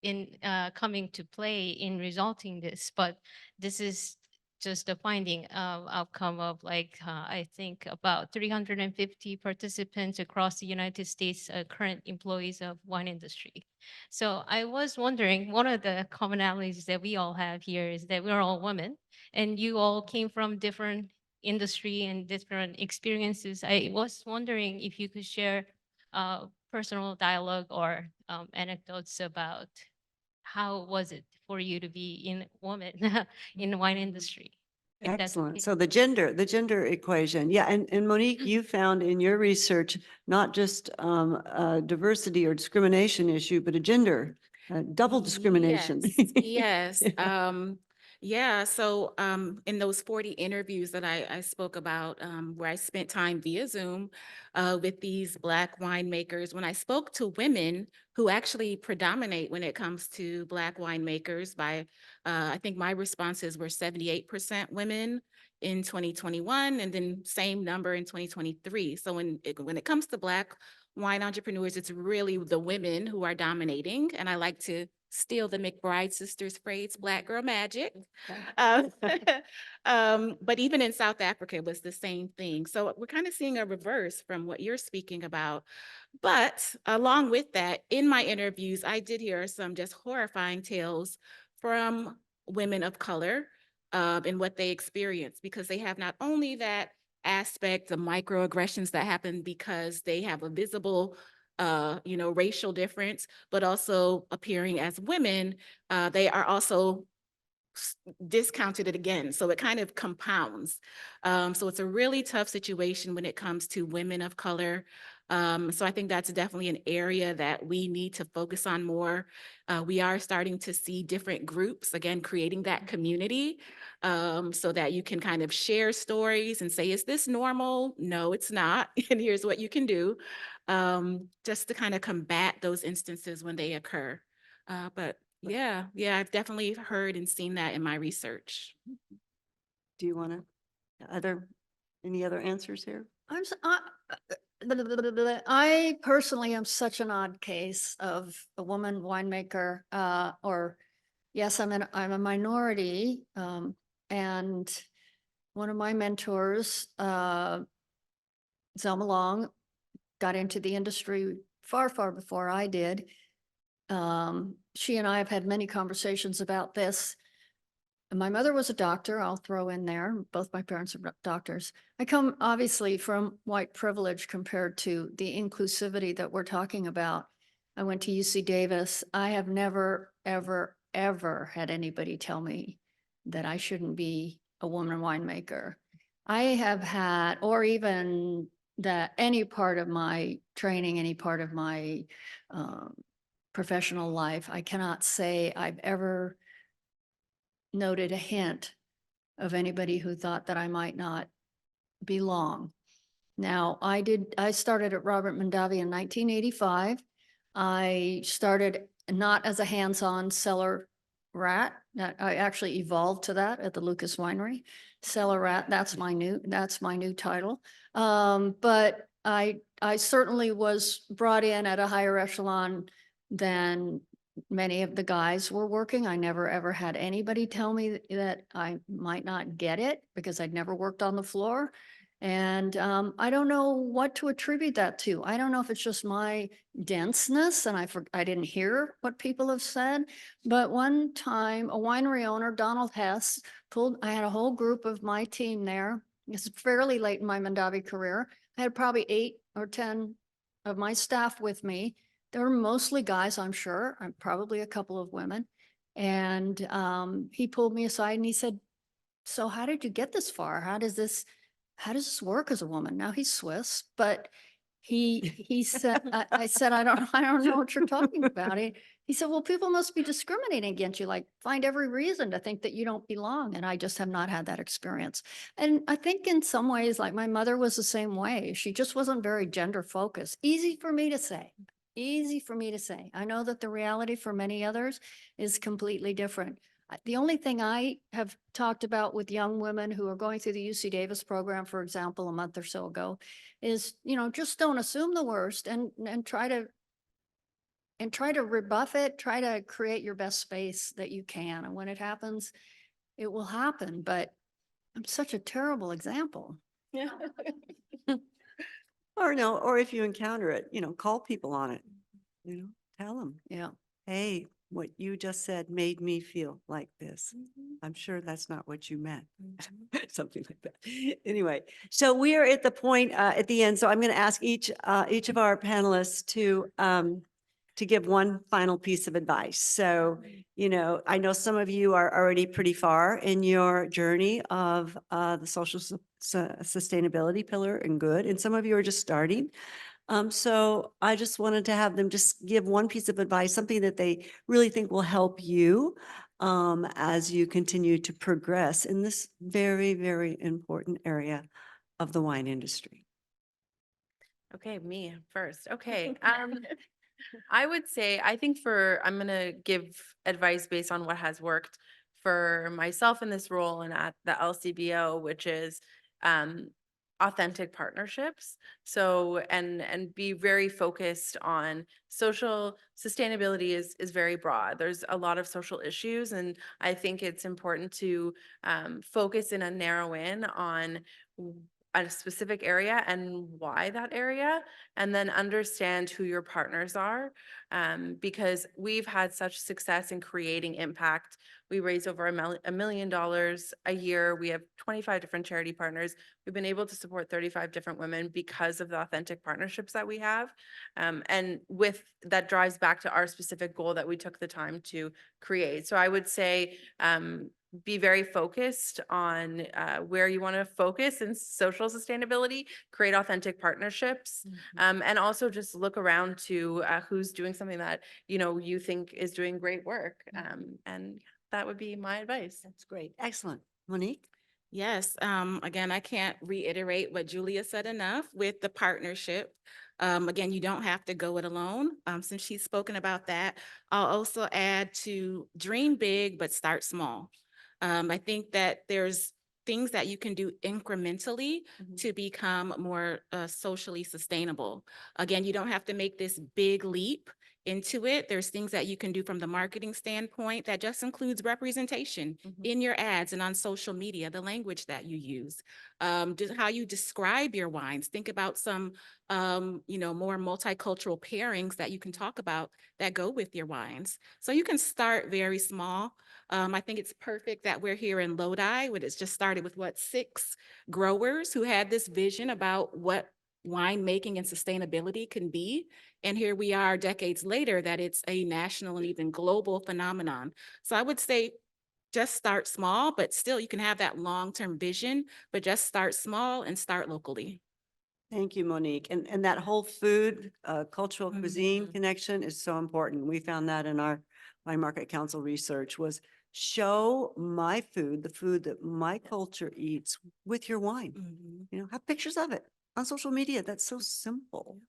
in coming to play in resulting this, but this is just a finding of outcome of like, I think about 350 participants across the United States, current employees of wine industry. So I was wondering, one of the commonalities that we all have here is that we're all women, and you all came from different industry and different experiences. I was wondering if you could share personal dialogue or anecdotes about how was it for you to be in woman in the wine industry? If that's okay. Excellent. So the gender equation. Yeah. And Monique, you found in your research, not just a diversity or discrimination issue, but a gender, double discrimination. Yes. Yeah. So in those 40 interviews that I spoke about, where I spent time via Zoom with these Black winemakers, when I spoke to women who actually predominate when it comes to Black winemakers by, I think my responses were 78% women in 2021, and then same number in 2023. So when it comes to Black wine entrepreneurs, it's really the women who are dominating. And I like to steal the McBride sisters phrase, Black girl magic. Um, but even in South Africa, it was the same thing. So we're kind of seeing a reverse from what you're speaking about. But along with that, in my interviews, I did hear some just horrifying tales from women of color and what they experience, because they have not only that aspect, the microaggressions that happen because they have a visible racial difference, but also appearing as women, they are also discounted it again. So it kind of compounds. So it's a really tough situation when it comes to women of color. So I think that's definitely an area that we need to focus on more. We are starting to see different groups, again, creating that community so that you can kind of share stories and say, is this normal? No, it's not. And here's what you can do just to kind of combat those instances when they occur. But yeah, I've definitely heard and seen that in my research. Do you want any other answers here? I personally am such an odd case of a woman winemaker, or yes, I'm a minority. And one of my mentors, Zelma Long, got into the industry far, far before I did. She and I have had many conversations about this. My mother was a doctor, I'll throw in there. Both my parents are doctors. I come obviously from white privilege compared to the inclusivity that we're talking about. I went to UC Davis. I have never, ever, ever had anybody tell me that I shouldn't be a woman winemaker. I have had, or even that any part of my training, any part of my professional life, I cannot say I've ever noted a hint of anybody who thought that I might not belong. Now, I started at Robert Mondavi in 1985. I started not as a hands-on cellar rat. I actually evolved to that at the Lucas Winery. Cellar rat, that's my new title. But I certainly was brought in at a higher echelon than many of the guys were working. I never ever had anybody tell me that I might not get it because I'd never worked on the floor. And I don't know what to attribute that to. I don't know if it's just my denseness and I didn't hear what people have said. But one time a winery owner, Donald Hess, I had a whole group of my team there. It's fairly late in my Mondavi career. I had probably 8 or 10 of my staff with me. They were mostly guys, I'm sure, probably a couple of women. And he pulled me aside and he said, so how did you get this far? How does this work as a woman? Now he's Swiss, but he said, I said, I don't know what you're talking about. He said, well, people must be discriminating against you, like find every reason to think that you don't belong. And I just have not had that experience. And I think in some ways, like my mother was the same way. She just wasn't very gender focused. Easy for me to say. I know that the reality for many others is completely different. The only thing I have talked about with young women who are going through the UC Davis program, for example, a month or so ago, is, just don't assume the worst and try to rebuff it, try to create your best space that you can. And when it happens, it will happen. But I'm such a terrible example. Yeah. Or no, or if you encounter it, call people on it, tell them, Yeah. hey, what you just said made me feel like this. I'm sure that's not what you meant. Something like that. Anyway, so we are at the point at the end. So I'm going to ask each of our panelists to give one final piece of advice. So, I know some of you are already pretty far in your journey of the social sustainability pillar and good, and some of you are just starting. So I just wanted to have them just give one piece of advice, something that they really think will help you as you continue to progress in this very, very important area of the wine industry. Okay, me first. Okay. I would say, I'm going to give advice based on what has worked for myself in this role and at the LCBO, which is authentic partnerships. So, and be very focused on social sustainability is very broad. There's a lot of social issues, and I think it's important to focus in and narrow in on a specific area and why that area, and then understand who your partners are, because we've had such success in creating impact. We raise over $1 million a year. We have 25 different charity partners. We've been able to support 35 different women because of the authentic partnerships that we have. And with that drives back to our specific goal that we took the time to create. So I would say, be very focused on where you want to focus in social sustainability, create authentic partnerships, and also just look around to who's doing something that, you know, you think is doing great work. And that would be my advice. That's great. Excellent. Monique? Yes, again, I can't reiterate what Julia said enough with the partnership. Again, you don't have to go it alone. Since she's spoken about that, I'll also add to dream big, but start small. I think that there's things that you can do incrementally to become more socially sustainable. Again, you don't have to make this big leap into it. There's things that you can do from the marketing standpoint that just includes representation in your ads and on social media, the language that you use, just how you describe your wines. Think about some, you know, more multicultural pairings that you can talk about that go with your wines. So you can start very small. I think it's perfect that we're here in Lodi, where it's just started with 6 growers who had this vision about what winemaking and sustainability can be. And here we are decades later that it's a national and even global phenomenon. So I would say just start small, but still you can have that long-term vision, but just start small and start locally. Thank you, Monique. And that whole food, cultural cuisine Mhm. connection is so important. We found that in our Wine Market Council research was show my food, the food that my culture eats with your wine. Mhm. You know, have pictures of it on social media. That's so simple.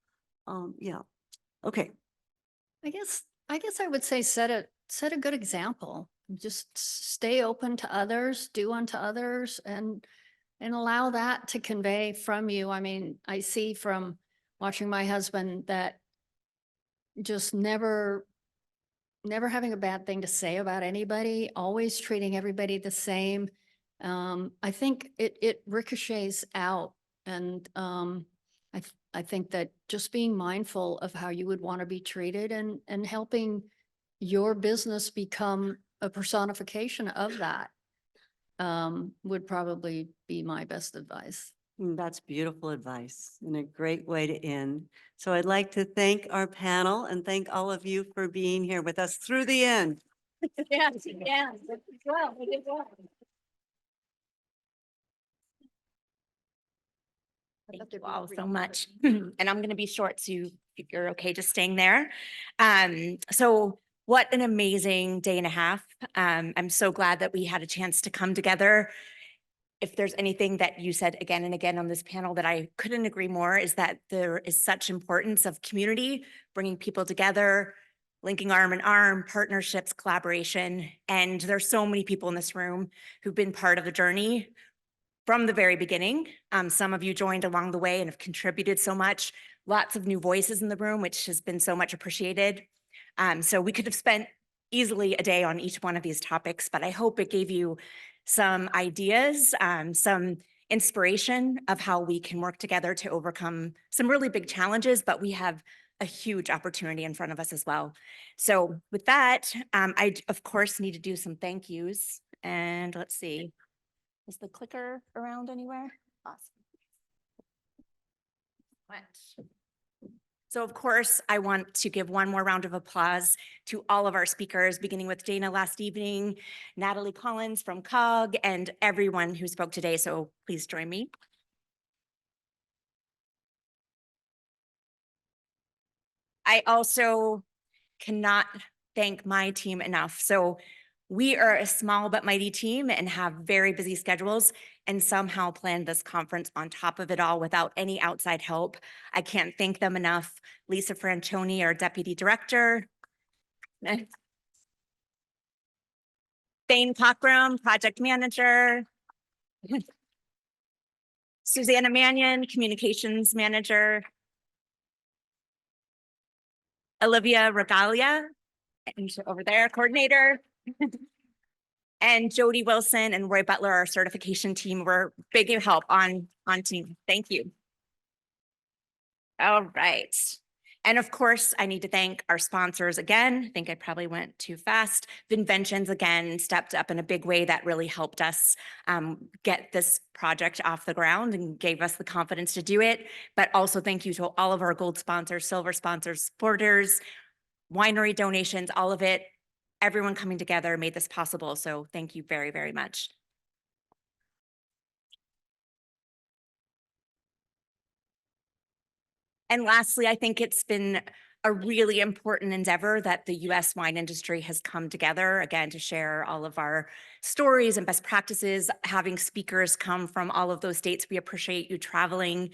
Yeah. Okay. I guess I would say set a good example. Just stay open to others, do unto others, and allow that to convey from you. I mean, I see from watching my husband that just never having a bad thing to say about anybody, always treating everybody the same. I think it ricochets out, and I think that just being mindful of how you would want to be treated and helping your business become a personification of that would probably be my best advice. That's beautiful advice and a great way to end. So I'd like to thank our panel and thank all of you for being here with us through the end. Yes, yes, well, we did well. Thank you all so much. And I'm going to be short, so if you're okay just staying there. So what an amazing day and a half. I'm so glad that we had a chance to come together. If there's anything that you said again and again on this panel that I couldn't agree more, is that there is such importance of community, bringing people together, linking arm in arm, partnerships, collaboration. And there's so many people in this room who've been part of the journey from the very beginning. Some of you joined along the way and have contributed so much. Lots of new voices in the room, which has been so much appreciated. So we could have spent easily a day on each one of these topics, but I hope it gave you some ideas, some inspiration of how we can work together to overcome some really big challenges, but we have a huge opportunity in front of us as well. So with that, I of course need to do some thank yous, and let's see. Is the clicker around anywhere? Awesome. Went. So of course, I want to give one more round of applause to all of our speakers, beginning with Dana last evening, Natalie Collins from COG, and everyone who spoke today. So please join me. I also cannot thank my team enough. So we are a small but mighty team and have very busy schedules, and somehow planned this conference on top of it all without any outside help. I can't thank them enough. Lisa Franchoni, our deputy director. Thane Cockrum, project manager. Susanna Mannion, communications manager. Olivia Regalia, and over there, coordinator. And Jody Wilson and Roy Butler, our certification team, were big help on team. Thank you. All right. And of course, I need to thank our sponsors again. I think I probably went too fast. Vinventions again stepped up in a big way that really helped us get this project off the ground and gave us the confidence to do it. But also thank you to all of our gold sponsors, silver sponsors, supporters, winery donations, all of it everyone coming together made this possible. So thank you very, very much. And lastly, I think it's been a really important endeavor that the US wine industry has come together, again, to share all of our stories and best practices, having speakers come from all of those states. We appreciate you traveling.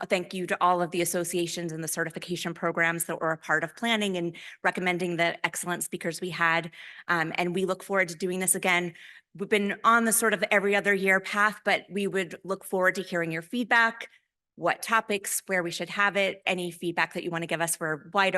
Thank you to all of the associations and the certification programs that were a part of planning and recommending the excellent speakers we had. And we look forward to doing this again. We've been on the sort of every other year path, but we would look forward to hearing your feedback, what topics, where we should have it, any feedback that you want to give us. We're wide open.